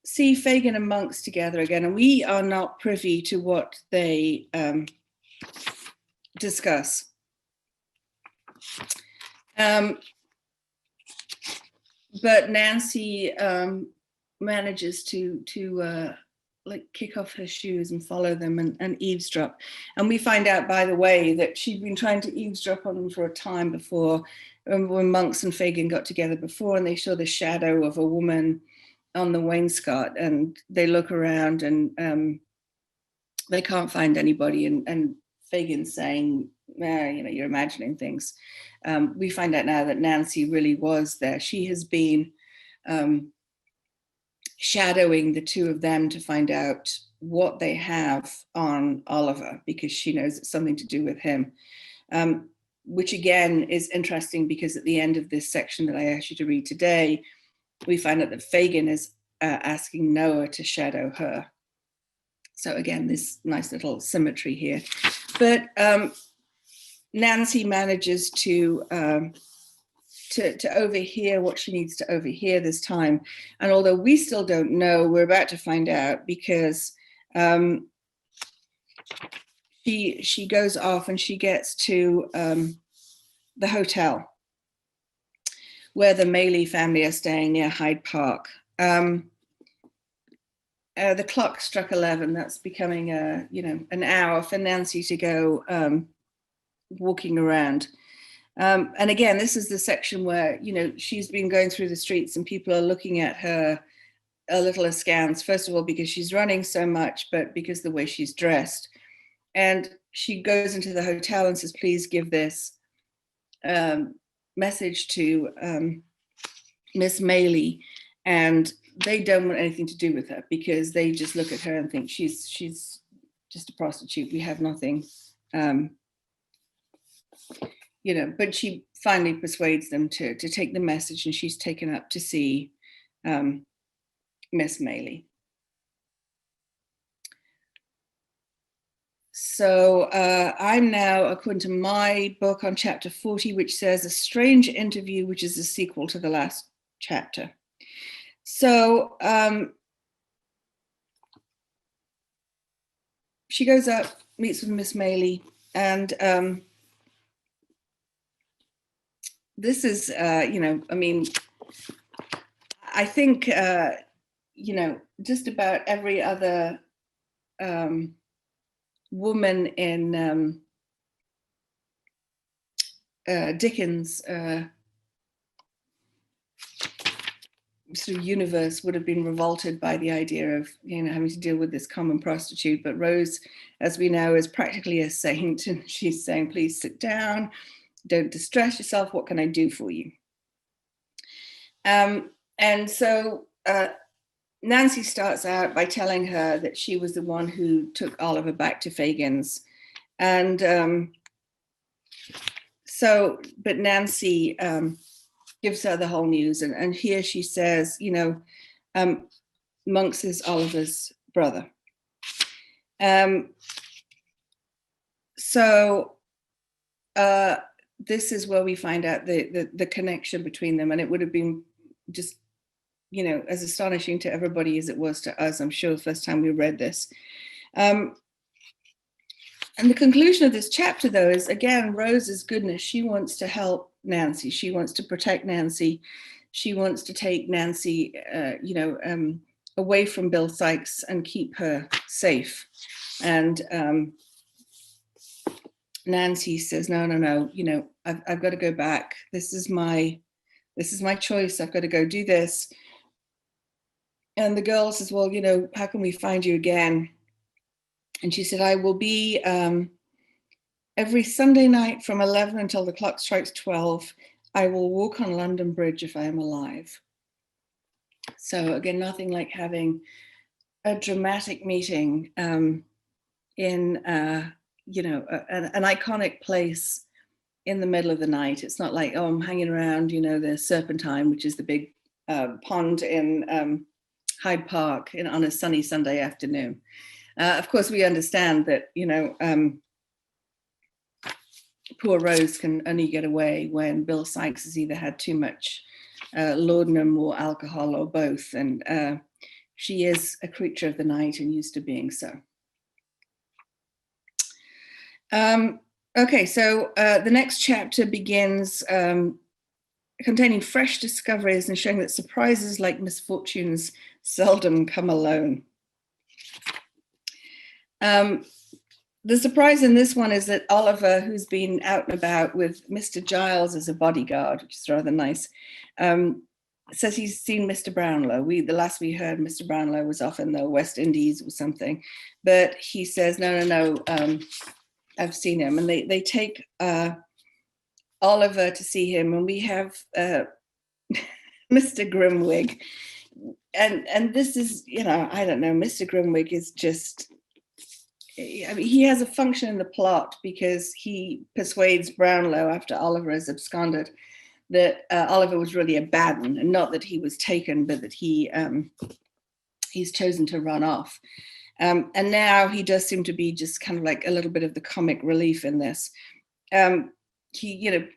see Fagin and Monks together again, and we are not privy to what they discuss. But Nancy manages to kick off her shoes and follow them and eavesdrop. And we find out, by the way, that she'd been trying to eavesdrop on them for a time before, when Monks and Fagin got together before, and they saw the shadow of a woman on the wainscot, and they look around and they can't find anybody, and Fagin's saying, you're imagining things. We find out now that Nancy really was there. She has been shadowing the two of them to find out what they have on Oliver, because she knows it's something to do with him, which again is interesting, because at the end of this section that I asked you to read today, we find out that Fagin is asking Noah to shadow her. So again, this nice little symmetry here. But Nancy manages to overhear what she needs to overhear this time. And although we still don't know, we're about to find out, because she goes off and she gets to the hotel where the Maylie family are staying near Hyde Park. The clock struck 11. That's becoming an hour for Nancy to go walking around. And again, this is the section where, she's been going through the streets and people are looking at her a little askance, first of all, because she's running so much, but because of the way she's dressed. And she goes into the hotel and says, please give this message to Miss Maylie, and they don't want anything to do with her because they just look at her and think she's just a prostitute. We have nothing, you know. But she finally persuades them to take the message, and she's taken up to see Miss Maylie. So I'm now, according to my book, on chapter 40, which says a strange interview, which is a sequel to the last chapter. So she goes up, meets with Miss Maylie, and this is, you know, I mean, I think, you know, just about every other woman in Dickens' sort of universe would have been revolted by the idea of, you know, having to deal with this common prostitute. But Rose, as we know, is practically a saint, and she's saying, please sit down, don't distress yourself, what can I do for you? And so Nancy starts out by telling her that she was the one who took Oliver back to Fagin's. And but Nancy gives her the whole news. And here she says, you know, Monks is Oliver's brother. This is where we find out the connection between them. And it would have been just, you know, as astonishing to everybody as it was to us, I'm sure, the first time we read this. And the conclusion of this chapter, though, is, again, Rose's goodness. She wants to help Nancy. She wants to protect Nancy. She wants to take Nancy, you know, away from Bill Sikes and keep her safe. And Nancy says, no, you know, I've got to go back. This is my choice. I've got to go do this. And the girl says, well, you know, how can we find you again? And she said, I will be every Sunday night from 11 until the clock strikes 12. I will walk on London Bridge if I am alive. So again, nothing like having a dramatic meeting in, you know, an iconic place in the middle of the night. It's not like, oh, I'm hanging around, you know, the Serpentine, which is the big pond in Hyde Park on a sunny Sunday afternoon. Of course, we understand that, you know, poor Rose can only get away when Bill Sikes has either had too much laudanum or alcohol or both. And she is a creature of the night and used to being so. Okay, so the next chapter begins containing fresh discoveries and showing that surprises like misfortunes seldom come alone. The surprise in this one is that Oliver, who's been out and about with Mr. Giles as a bodyguard, which is rather nice, says he's seen Mr. Brownlow. The last we heard, Mr. Brownlow was off in the West Indies or something, but he says, no, I've seen him. And they take Oliver to see him, and we have Mr. Grimwig. And this is, you know, I don't know, Mr. Grimwig is just, I mean, he has a function in the plot because he persuades Brownlow, after Oliver has absconded, that Oliver was really a bad one, and not that he was taken, but that he's chosen to run off. And now he does seem to be just kind of like a little bit of the comic relief in this. He, you know,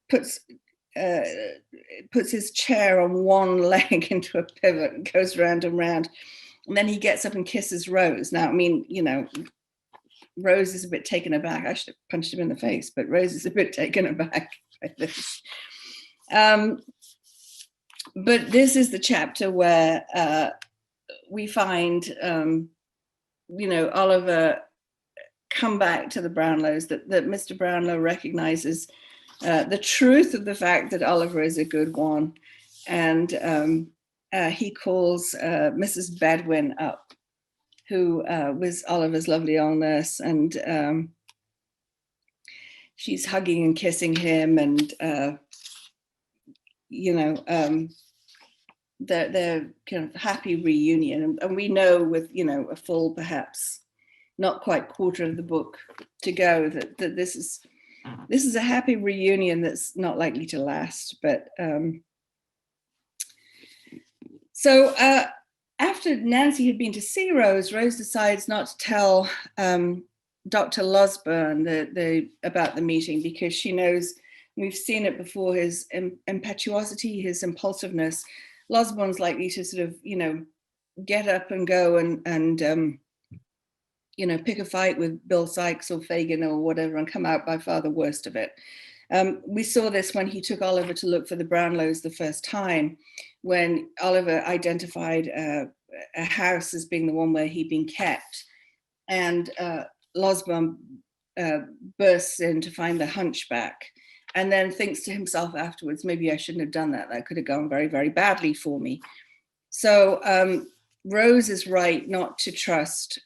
puts his chair on one leg into a pivot and goes round and round. And then he gets up and kisses Rose. Now, I mean, you know, Rose is a bit taken aback. I should have punched him in the face, but Rose is a bit taken aback by this. But this is the chapter where we find, you know, Oliver come back to the Brownlows, that Mr. Brownlow recognizes the truth of the fact that Oliver is a good one. And he calls Mrs. Bedwin up, who was Oliver's lovely old nurse, and she's hugging and kissing him, and you know, their kind of happy reunion. And we know with, you know, a full, perhaps not quite quarter of the book to go, that this is a happy reunion that's not likely to last. But so after Nancy had been to see Rose, Rose decides not to tell Dr. Losburn about the meeting, because she knows, we've seen it before, his impetuosity, his impulsiveness. Losburn's likely to sort of, you know, get up and go and you know, pick a fight with Bill Sykes or Fagin or whatever and come out by far the worst of it. We saw this when he took Oliver to look for the Brownlows the first time, when Oliver identified a house as being the one where he'd been kept. And Losburn bursts in to find the hunchback, and then thinks to himself afterwards, maybe I shouldn't have done that. That could have gone very, very badly for me. So Rose is right not to trust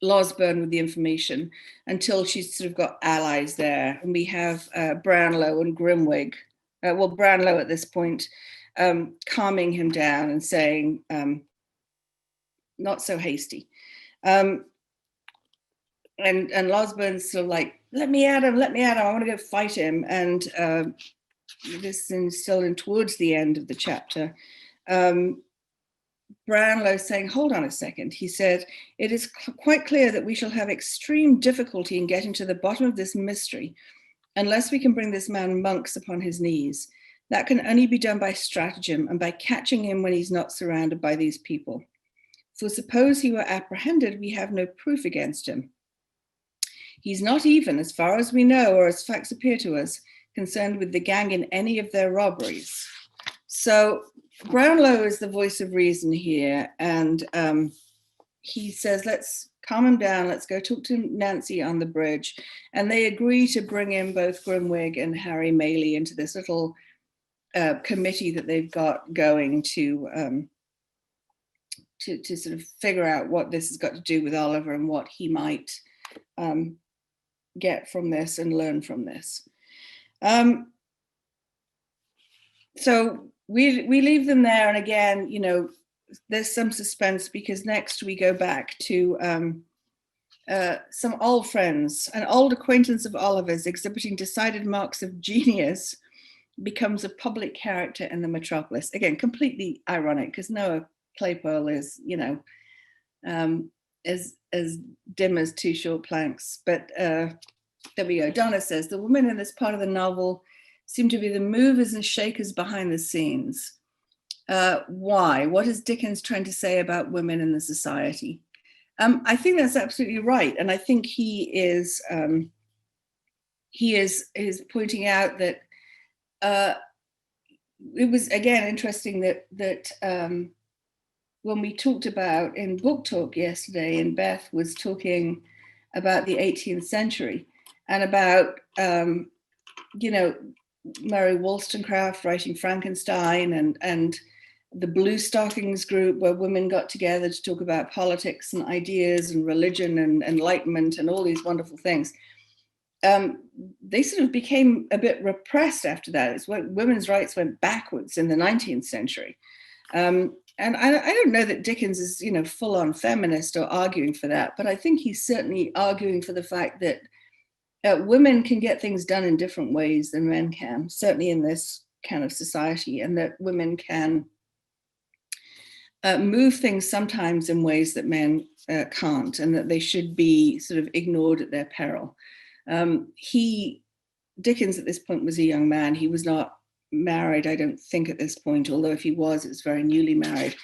Losburn with the information until she's sort of got allies there. And we have Brownlow and Grimwig. Well, Brownlow at this point calming him down and saying, not so hasty. And Losburn's sort of like, let me at him, I want to go fight him. And this is still in towards the end of the chapter. Brownlow saying, hold on a second. He said, it is quite clear that we shall have extreme difficulty in getting to the bottom of this mystery unless we can bring this man Monks upon his knees. That can only be done by stratagem and by catching him when he's not surrounded by these people. For suppose he were apprehended, we have no proof against him. He's not even, as far as we know, or as facts appear to us, concerned with the gang in any of their robberies. So Brownlow is the voice of reason here. And he says, let's calm him down. Let's go talk to Nancy on the bridge. And they agree to bring in both Grimwig and Harry Maylie into this little committee that they've got going to sort of figure out what this has got to do with Oliver and what he might get from this and learn from this. So we leave them there, and again, you know, there's some suspense, because next we go back to some old friends. An old acquaintance of Oliver's, exhibiting decided marks of genius, becomes a public character in the metropolis. Again, completely ironic, because Noah Claypole is, you know, as dim as two short planks. But there we go. Donna says, the women in this part of the novel seem to be the movers and shakers behind the scenes. Why? What is Dickens trying to say about women in the society? I think that's absolutely right. And I think he is pointing out that it was, again, interesting that when we talked about in book talk yesterday, and Beth was talking about the 18th century and about, you know, Mary Wollstonecraft writing Frankenstein, and the Blue Stockings group, where women got together to talk about politics and ideas and religion and enlightenment and all these wonderful things. They sort of became a bit repressed after that. It's when women's rights went backwards in the 19th century. And I don't know that Dickens is, you know, full on feminist or arguing for that, but I think he's certainly arguing for the fact that women can get things done in different ways than men can, certainly in this kind of society, and that women can move things sometimes in ways that men can't, and that they should be sort of ignored at their peril. Dickens at this point was a young man. He was not married, I don't think, at this point, although if he was, it was very newly married.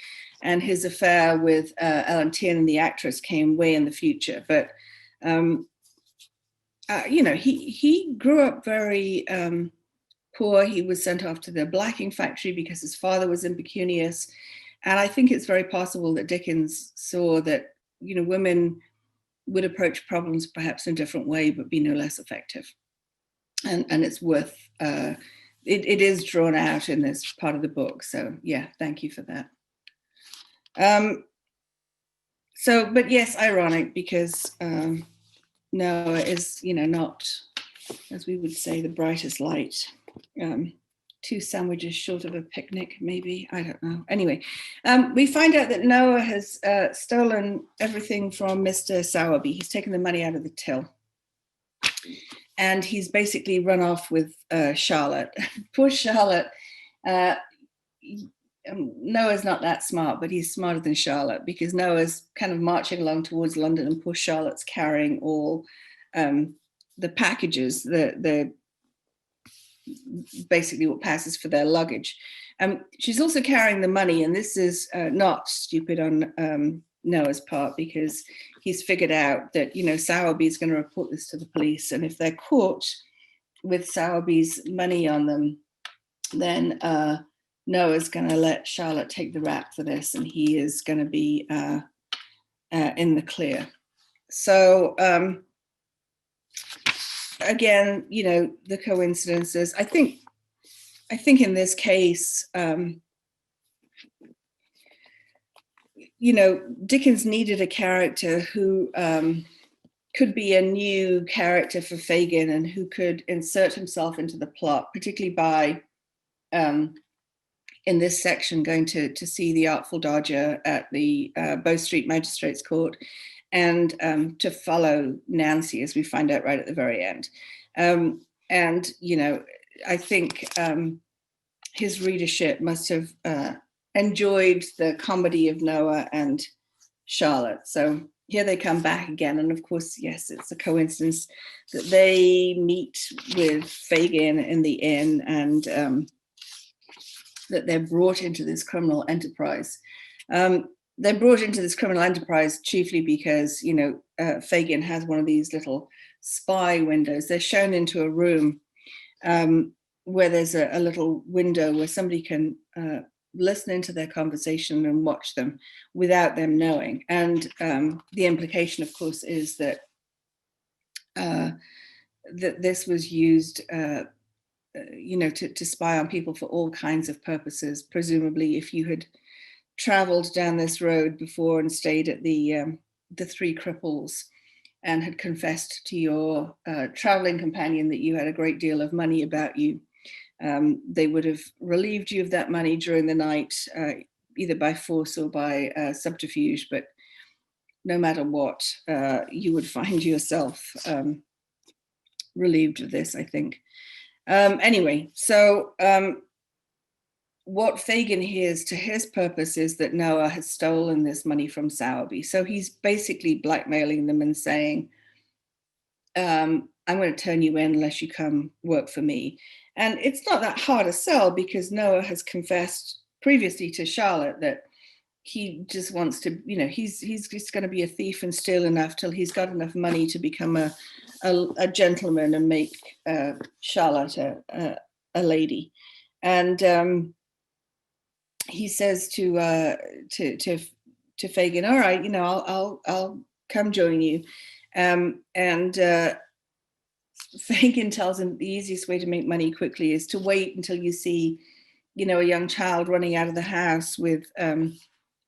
And his affair with Ellen Tiernan, the actress, came way in the future. But you know, he grew up very poor. He was sent off to the blacking factory because his father was impecunious. And I think it's very possible that Dickens saw that, you know, women would approach problems perhaps in a different way, but be no less effective. And it's worth, it is drawn out in this part of the book. So yeah, thank you for that. But yes, ironic, because Noah is, you know, not, as we would say, the brightest light 2 sandwiches short of a picnic, maybe, I don't know. Anyway, we find out that Noah has stolen everything from Mr. Sowerby. He's taken the money out of the till. And he's basically run off with Charlotte. Poor Charlotte. Noah's not that smart, but he's smarter than Charlotte, because Noah's kind of marching along towards London, and poor Charlotte's carrying all the packages, the basically what passes for their luggage. She's also carrying the money, and this is not stupid on Noah's part, because he's figured out that, you know, Sowerby is going to report this to the police, and if they're caught with Sowerby's money on them, then Noah's going to let Charlotte take the rap for this, and he is going to be in the clear. So again, you know, the coincidences. I think in this case, you know, Dickens needed a character who could be a new character for Fagin, and who could insert himself into the plot, particularly by in this section going to see the Artful Dodger at the Bow Street Magistrates Court, and to follow Nancy, as we find out right at the very end. And, you know, I think his readership must have enjoyed the comedy of Noah and Charlotte. So here they come back again. And of course, yes, it's a coincidence that they meet with Fagin in the inn, and that they're brought into this criminal enterprise. They're brought into this criminal enterprise chiefly because, you know, Fagin has one of these little spy windows. They're shown into a room where there's a little window where somebody can listen into their conversation and watch them without them knowing. And the implication, of course, is that that this was used you know, to spy on people for all kinds of purposes. Presumably, if you had traveled down this road before and stayed at the Three Cripples and had confessed to your traveling companion that you had a great deal of money about you, they would have relieved you of that money during the night, either by force or by subterfuge. But no matter what, you would find yourself relieved of this, I think. Anyway, so what Fagin hears to his purpose is that Noah has stolen this money from Sowerby. So he's basically blackmailing them and saying, I'm going to turn you in unless you come work for me. And it's not that hard to sell, because Noah has confessed previously to Charlotte that he just wants to, you know, he's just going to be a thief and steal enough till he's got enough money to become a gentleman and make Charlotte a lady. And he says to Fagin, all right, you know, I'll come join you. And Fagin tells him the easiest way to make money quickly is to wait until you see, you know, a young child running out of the house with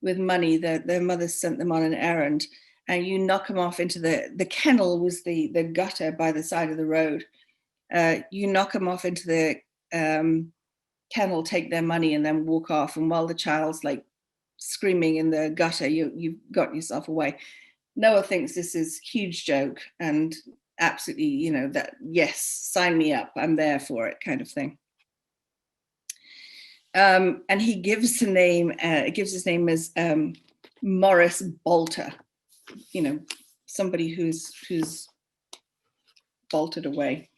money that their mother sent them on an errand, and you knock them off into the kennel was the gutter by the side of the road. You knock them off into the kennel, take their money, and then walk off. And while the child's like screaming in the gutter, you've got yourself away. Noah thinks this is a huge joke, and absolutely, you know, that, yes, sign me up, I'm there for it, kind of thing. And he gives the name, gives his name as Morris Bolter, you know, somebody who's bolted away.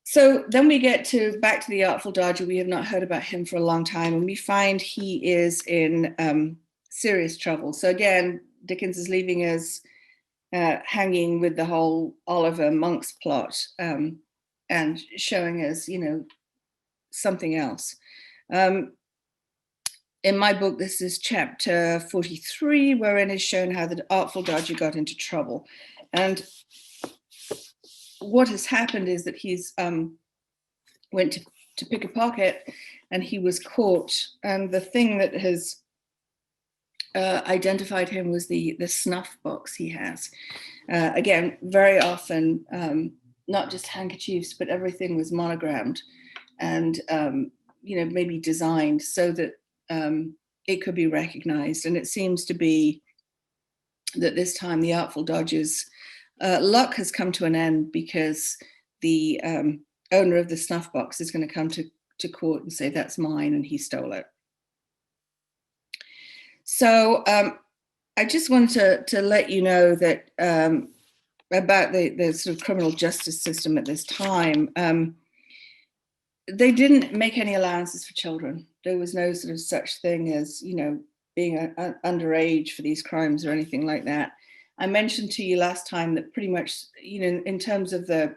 So then we get back to the Artful Dodger. We have not heard about him for a long time, and we find he is in serious trouble. So again, Dickens is leaving us hanging with the whole Oliver Monk's plot, and showing us, you know, something else. In my book, this is chapter 43, wherein is shown how the Artful Dodger got into trouble. And what has happened is that he's went to pick a pocket, and he was caught. And the thing that has identified him was the snuff box he has. Again, very often not just handkerchiefs, but everything was monogrammed and, maybe designed so that it could be recognized. And it seems to be that this time the Artful Dodger's luck has come to an end, because the owner of the snuff box is going to come to court and say, that's mine and he stole it. So I just wanted to let you know that about the sort of criminal justice system at this time. They didn't make any allowances for children. There was no sort of such thing as, being underage for these crimes or anything like that. I mentioned to you last time that pretty much, in terms of the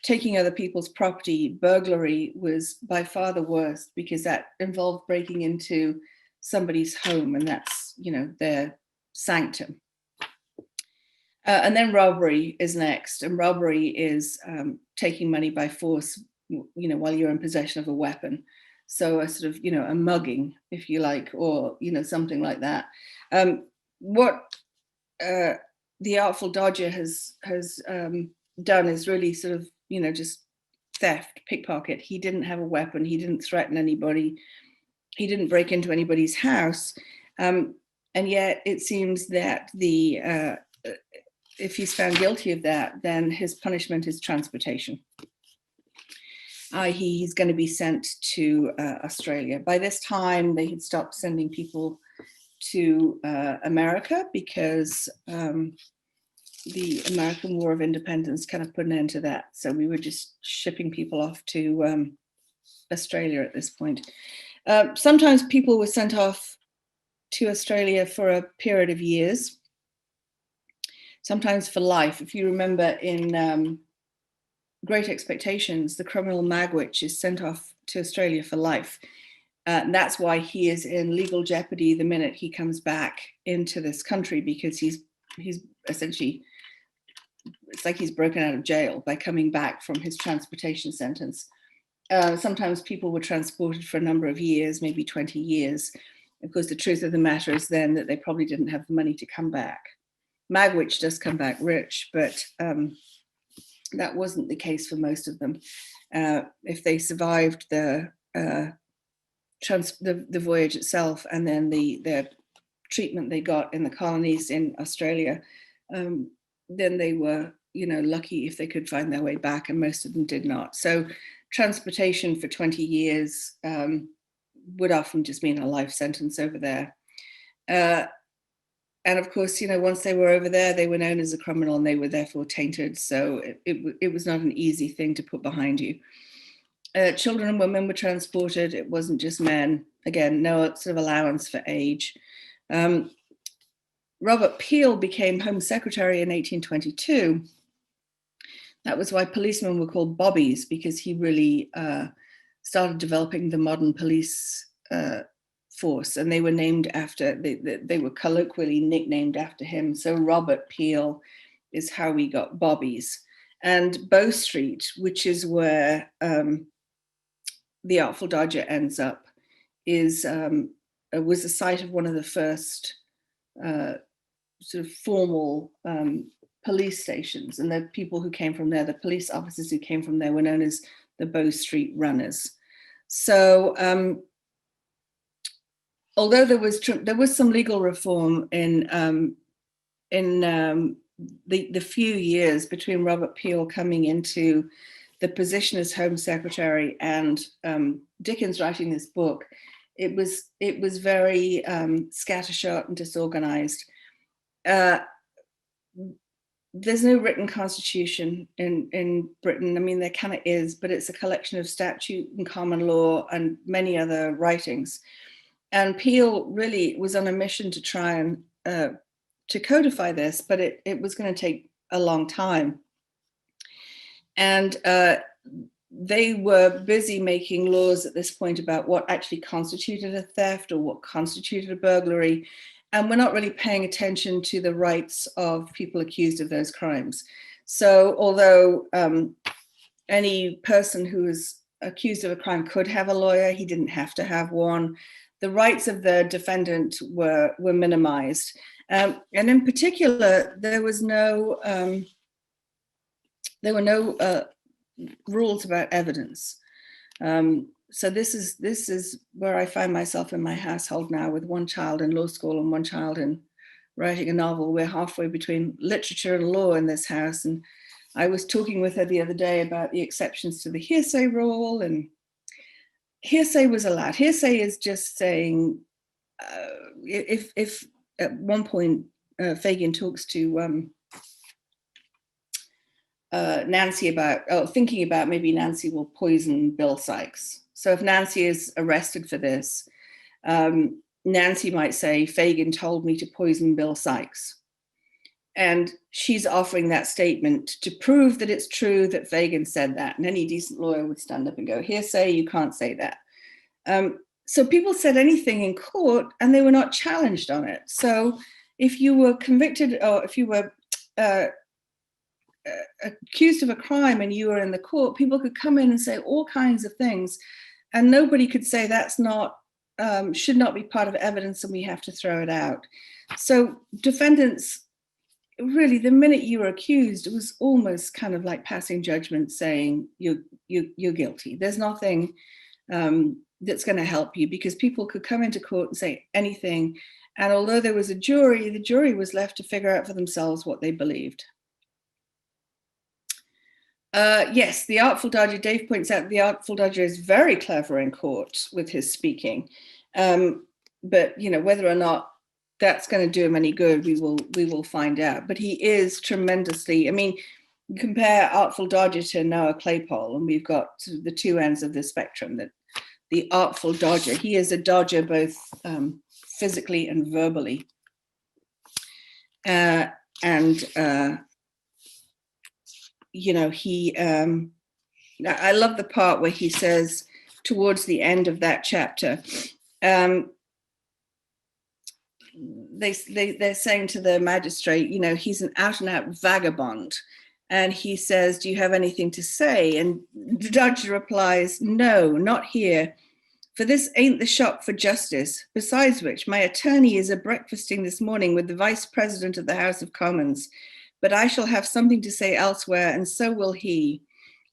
taking other people's property, burglary was by far the worst, because that involved breaking into somebody's home, and that's, their sanctum. And then robbery is next, and robbery is taking money by force, while you're in possession of a weapon. So a sort of, a mugging, if you like, or, something like that. What the Artful Dodger has done is really sort of, just theft, pickpocket. He didn't have a weapon. He didn't threaten anybody. He didn't break into anybody's house. And yet it seems that if he's found guilty of that, then his punishment is transportation. He's going to be sent to Australia. By this time, they had stopped sending people to America, because the American War of Independence kind of put an end to that. So we were just shipping people off to Australia at this point. Sometimes people were sent off to Australia for a period of years, sometimes for life. If you remember in Great Expectations, the criminal Magwitch is sent off to Australia for life. And that's why he is in legal jeopardy the minute he comes back into this country, because he's essentially, it's like he's broken out of jail by coming back from his transportation sentence. Sometimes people were transported for a number of years, maybe 20 years. Of course, the truth of the matter is then that they probably didn't have the money to come back. Magwitch does come back rich, but that wasn't the case for most of them. If they survived the voyage itself, and then the treatment they got in the colonies in Australia, then they were, lucky if they could find their way back, and most of them did not. So transportation for 20 years would often just mean a life sentence over there. And of course, once they were over there, they were known as a criminal, and they were therefore tainted. So it was not an easy thing to put behind you. Children and women were transported. It wasn't just men. Again, no sort of allowance for age. Robert Peel became Home Secretary in 1822. That was why policemen were called bobbies, because he really started developing the modern police force, and they were named after, they were colloquially nicknamed after him. So Robert Peel is how we got bobbies. And Bow Street, which is where the Artful Dodger ends up, was the site of one of the first sort of formal police stations. And the people who came from there, the police officers who came from there, were known as the Bow Street Runners. So although there was some legal reform in the few years between Robert Peel coming into the position as Home Secretary and Dickens writing this book, it was very scattershot and disorganized. There's no written constitution in Britain. I mean, there kind of is, but it's a collection of statute and common law and many other writings. And Peel really was on a mission to try and to codify this, but it was going to take a long time. And they were busy making laws at this point about what actually constituted a theft or what constituted a burglary. And we're not really paying attention to the rights of people accused of those crimes. So although any person who was accused of a crime could have a lawyer, he didn't have to have one. The rights of the defendant were minimized. And in particular, there was no There were no rules about evidence. So this is where I find myself in my household now, with one child in law school and one child in writing a novel. We're halfway between literature and law in this house. And I was talking with her the other day about the exceptions to the hearsay rule, and hearsay was allowed. Hearsay is just saying, if at one point Fagin talks to Nancy about, thinking about maybe Nancy will poison Bill Sykes. So if Nancy is arrested for this, Nancy might say, Fagin told me to poison Bill Sykes. And she's offering that statement to prove that it's true that Fagin said that. And any decent lawyer would stand up and go, hearsay, you can't say that. So people said anything in court and they were not challenged on it. So if you were convicted, or if you were accused of a crime and you were in the court, people could come in and say all kinds of things, and nobody could say that's not, should not be part of evidence and we have to throw it out. So defendants, really, the minute you were accused, it was almost kind of like passing judgment, saying you're guilty. There's nothing that's going to help you, because people could come into court and say anything, and although there was a jury, the jury was left to figure out for themselves what they believed. Yes, the Artful Dodger, Dave points out the Artful Dodger is very clever in court with his speaking, but whether or not that's going to do him any good, we will find out. But he is tremendously, I mean, compare Artful Dodger to Noah Claypole, and we've got the two ends of the spectrum. That the Artful Dodger, he is a dodger both physically and verbally. I love the part where he says towards the end of that chapter, they're saying to the magistrate, he's an out and out vagabond. And he says, do you have anything to say? And the judge replies, no, not here. For this ain't the shop for justice. Besides which, my attorney is a-breakfasting this morning with the vice president of the House of Commons. But I shall have something to say elsewhere, and so will he.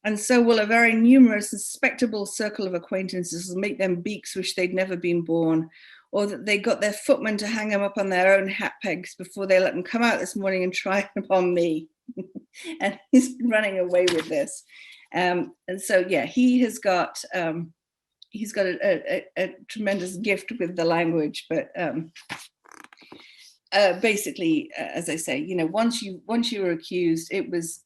And so will a very numerous and respectable circle of acquaintances make them beaks wish they'd never been born, or that they got their footmen to hang them up on their own hat pegs before they let them come out this morning and try it upon me. And he's running away with this. And so, yeah, he's got a tremendous gift with the language, but basically, as I say, once you were accused, it was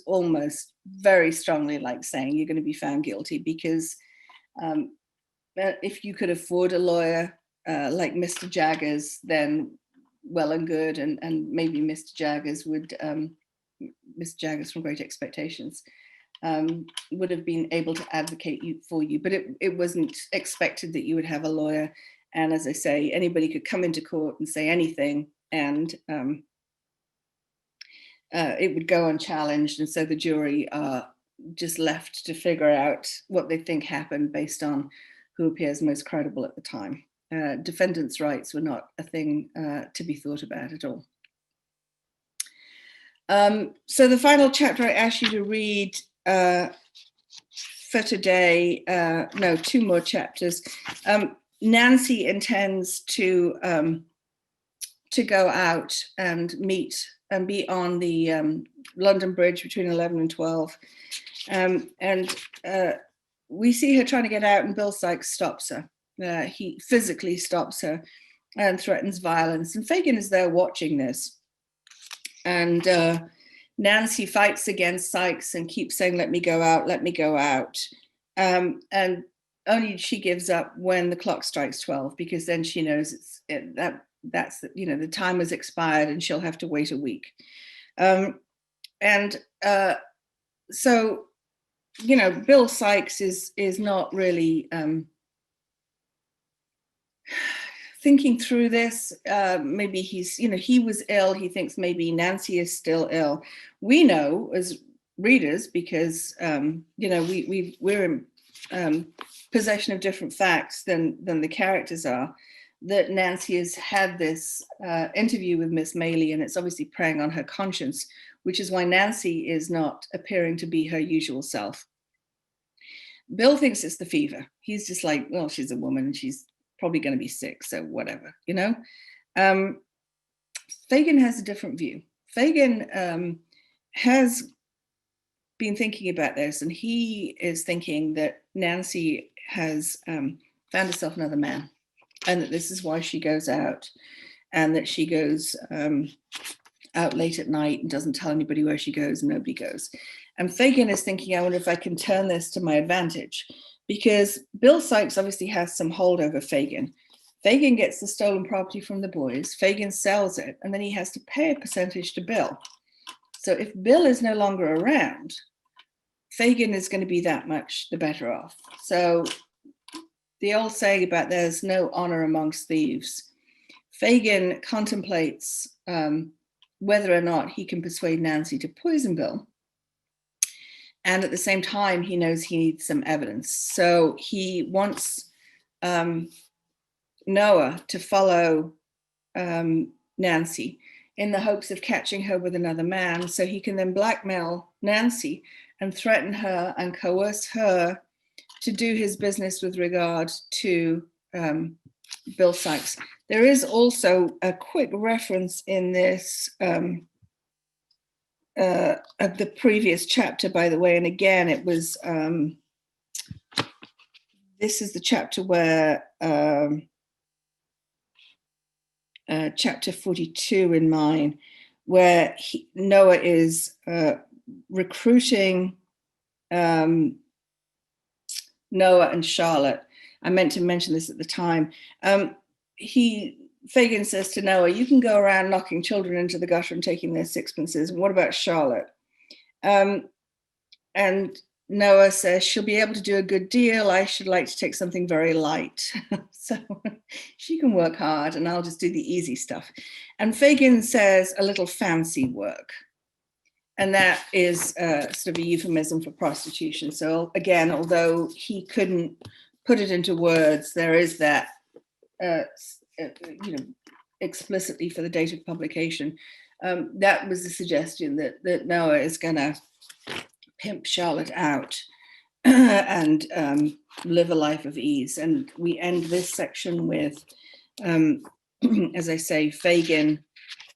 almost very strongly like saying you're going to be found guilty, because if you could afford a lawyer like Mr. Jaggers, then well and good, and maybe Mr. Jaggers would, Mr. Jaggers from Great Expectations, would have been able to advocate for you, but it wasn't expected that you would have a lawyer. And as I say, anybody could come into court and say anything, and it would go unchallenged. And so the jury are just left to figure out what they think happened based on who appears most credible at the time. Defendants' rights were not a thing to be thought about at all. So the final chapter I asked you to read for today, no, two more chapters. Nancy intends to go out and meet and be on the London Bridge between 11 and 12. And we see her trying to get out, and Bill Sykes stops her. He physically stops her and threatens violence. And Fagin is there watching this. And Nancy fights against Sykes and keeps saying, let me go out, let me go out. And only she gives up when the clock strikes 12, because then she knows that's the time has expired and she'll have to wait a week. So Bill Sykes is not really thinking through this. Maybe he's, he was ill. He thinks maybe Nancy is still ill. We know as readers, because we're in possession of different facts than the characters are, that Nancy has had this interview with Miss Maylie, and it's obviously preying on her conscience. which is why Nancy is not appearing to be her usual self. Bill thinks it's the fever. He's just like, well, she's a woman and she's probably going to be sick, so whatever, you know. Fagin has a different view. Fagin has been thinking about this, and he is thinking that Nancy has found herself another man, and that this is why she goes out, and that she goes out late at night and doesn't tell anybody where she goes, and nobody goes. And Fagin is thinking, I wonder if I can turn this to my advantage, because Bill Sikes obviously has some hold over Fagin. Fagin gets the stolen property from the boys, Fagin sells it, and then he has to pay a percentage to Bill. So if Bill is no longer around, Fagin is going to be that much the better off. So the old saying about there's no honor amongst thieves, Fagin contemplates whether or not he can persuade Nancy to poison Bill. And at the same time, he knows he needs some evidence. So he wants Noah to follow Nancy in the hopes of catching her with another man, so he can then blackmail Nancy and threaten her and coerce her to do his business with regard to Bill Sikes. There is also a quick reference in this of the previous chapter, by the way, and again, it was, this is the chapter where, chapter 42 in mine, where Noah is recruiting Noah and Charlotte. I meant to mention this at the time. Fagin says to Noah, you can go around knocking children into the gutter and taking their sixpences. What about Charlotte? And Noah says, she'll be able to do a good deal. I should like to take something very light. So she can work hard and I'll just do the easy stuff. And Fagin says a little fancy work. And that is sort of a euphemism for prostitution. So again, although he couldn't put it into words, there is that, explicitly for the date of publication. That was the suggestion that Noah is going to pimp Charlotte out and live a life of ease. And we end this section with, as I say, Fagin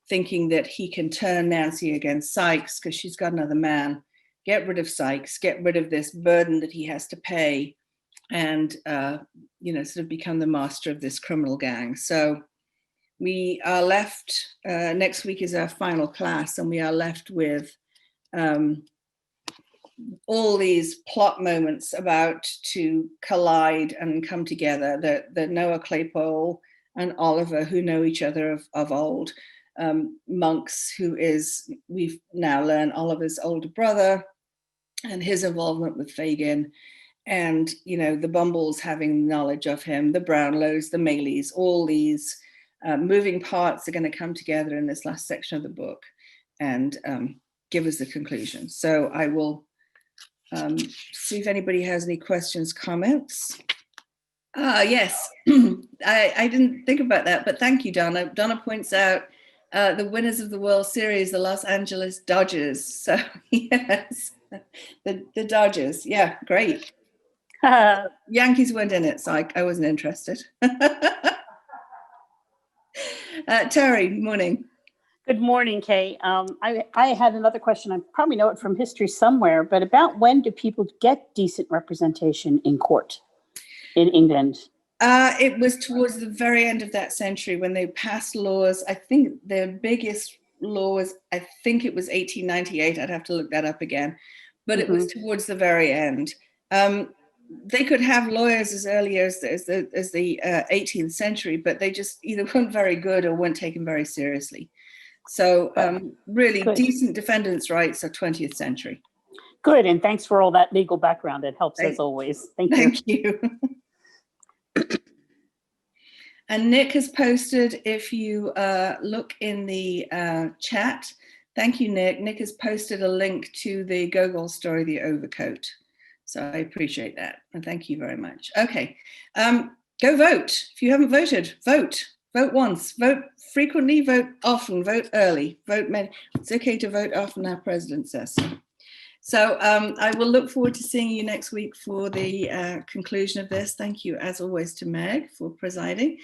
thinking that he can turn Nancy against Sikes because she's got another man, get rid of Sikes, get rid of this burden that he has to pay, and sort of become the master of this criminal gang. So we are left, next week is our final class, and we are left with all these plot moments about to collide and come together. The Noah Claypole and Oliver, who know each other of old, Monks, who is, we've now learned, Oliver's older brother, and his involvement with Fagin, and the Bumbles having knowledge of him, the Brownlows, the Mayleys, all these moving parts are going to come together in this last section of the book and give us the conclusion. So I will see if anybody has any questions, comments. Yes, I didn't think about that, but thank you, Donna. Donna points out the winners of the World Series, the Los Angeles Dodgers. So yes, the Dodgers. Yeah, great. Yankees weren't in it, so I wasn't interested. Terry, morning. Good morning, Kay. I had another question. I probably know it from history somewhere, but about when do people get decent representation in court in England? It was towards the very end of that century when they passed laws. I think their biggest law was, I think it was 1898. I'd have to look that up again, but it was towards the very end. They could have lawyers as early as the 18th century, but they just either weren't very good or weren't taken very seriously. So really Good. Decent defendants' rights are 20th century. Good, and thanks for all that legal background. It helps as always. Thank you. Thank you. And Nick has posted, if you look in the chat, thank you, Nick. Nick has posted a link to the Gogol story, The Overcoat. So I appreciate that. And thank you very much. Okay, go vote. If you haven't voted, vote. Vote once, vote frequently, vote often, vote early, vote many. It's okay to vote often, our president says. So I will look forward to seeing you next week for the conclusion of this. Thank you, as always, to Meg for presiding.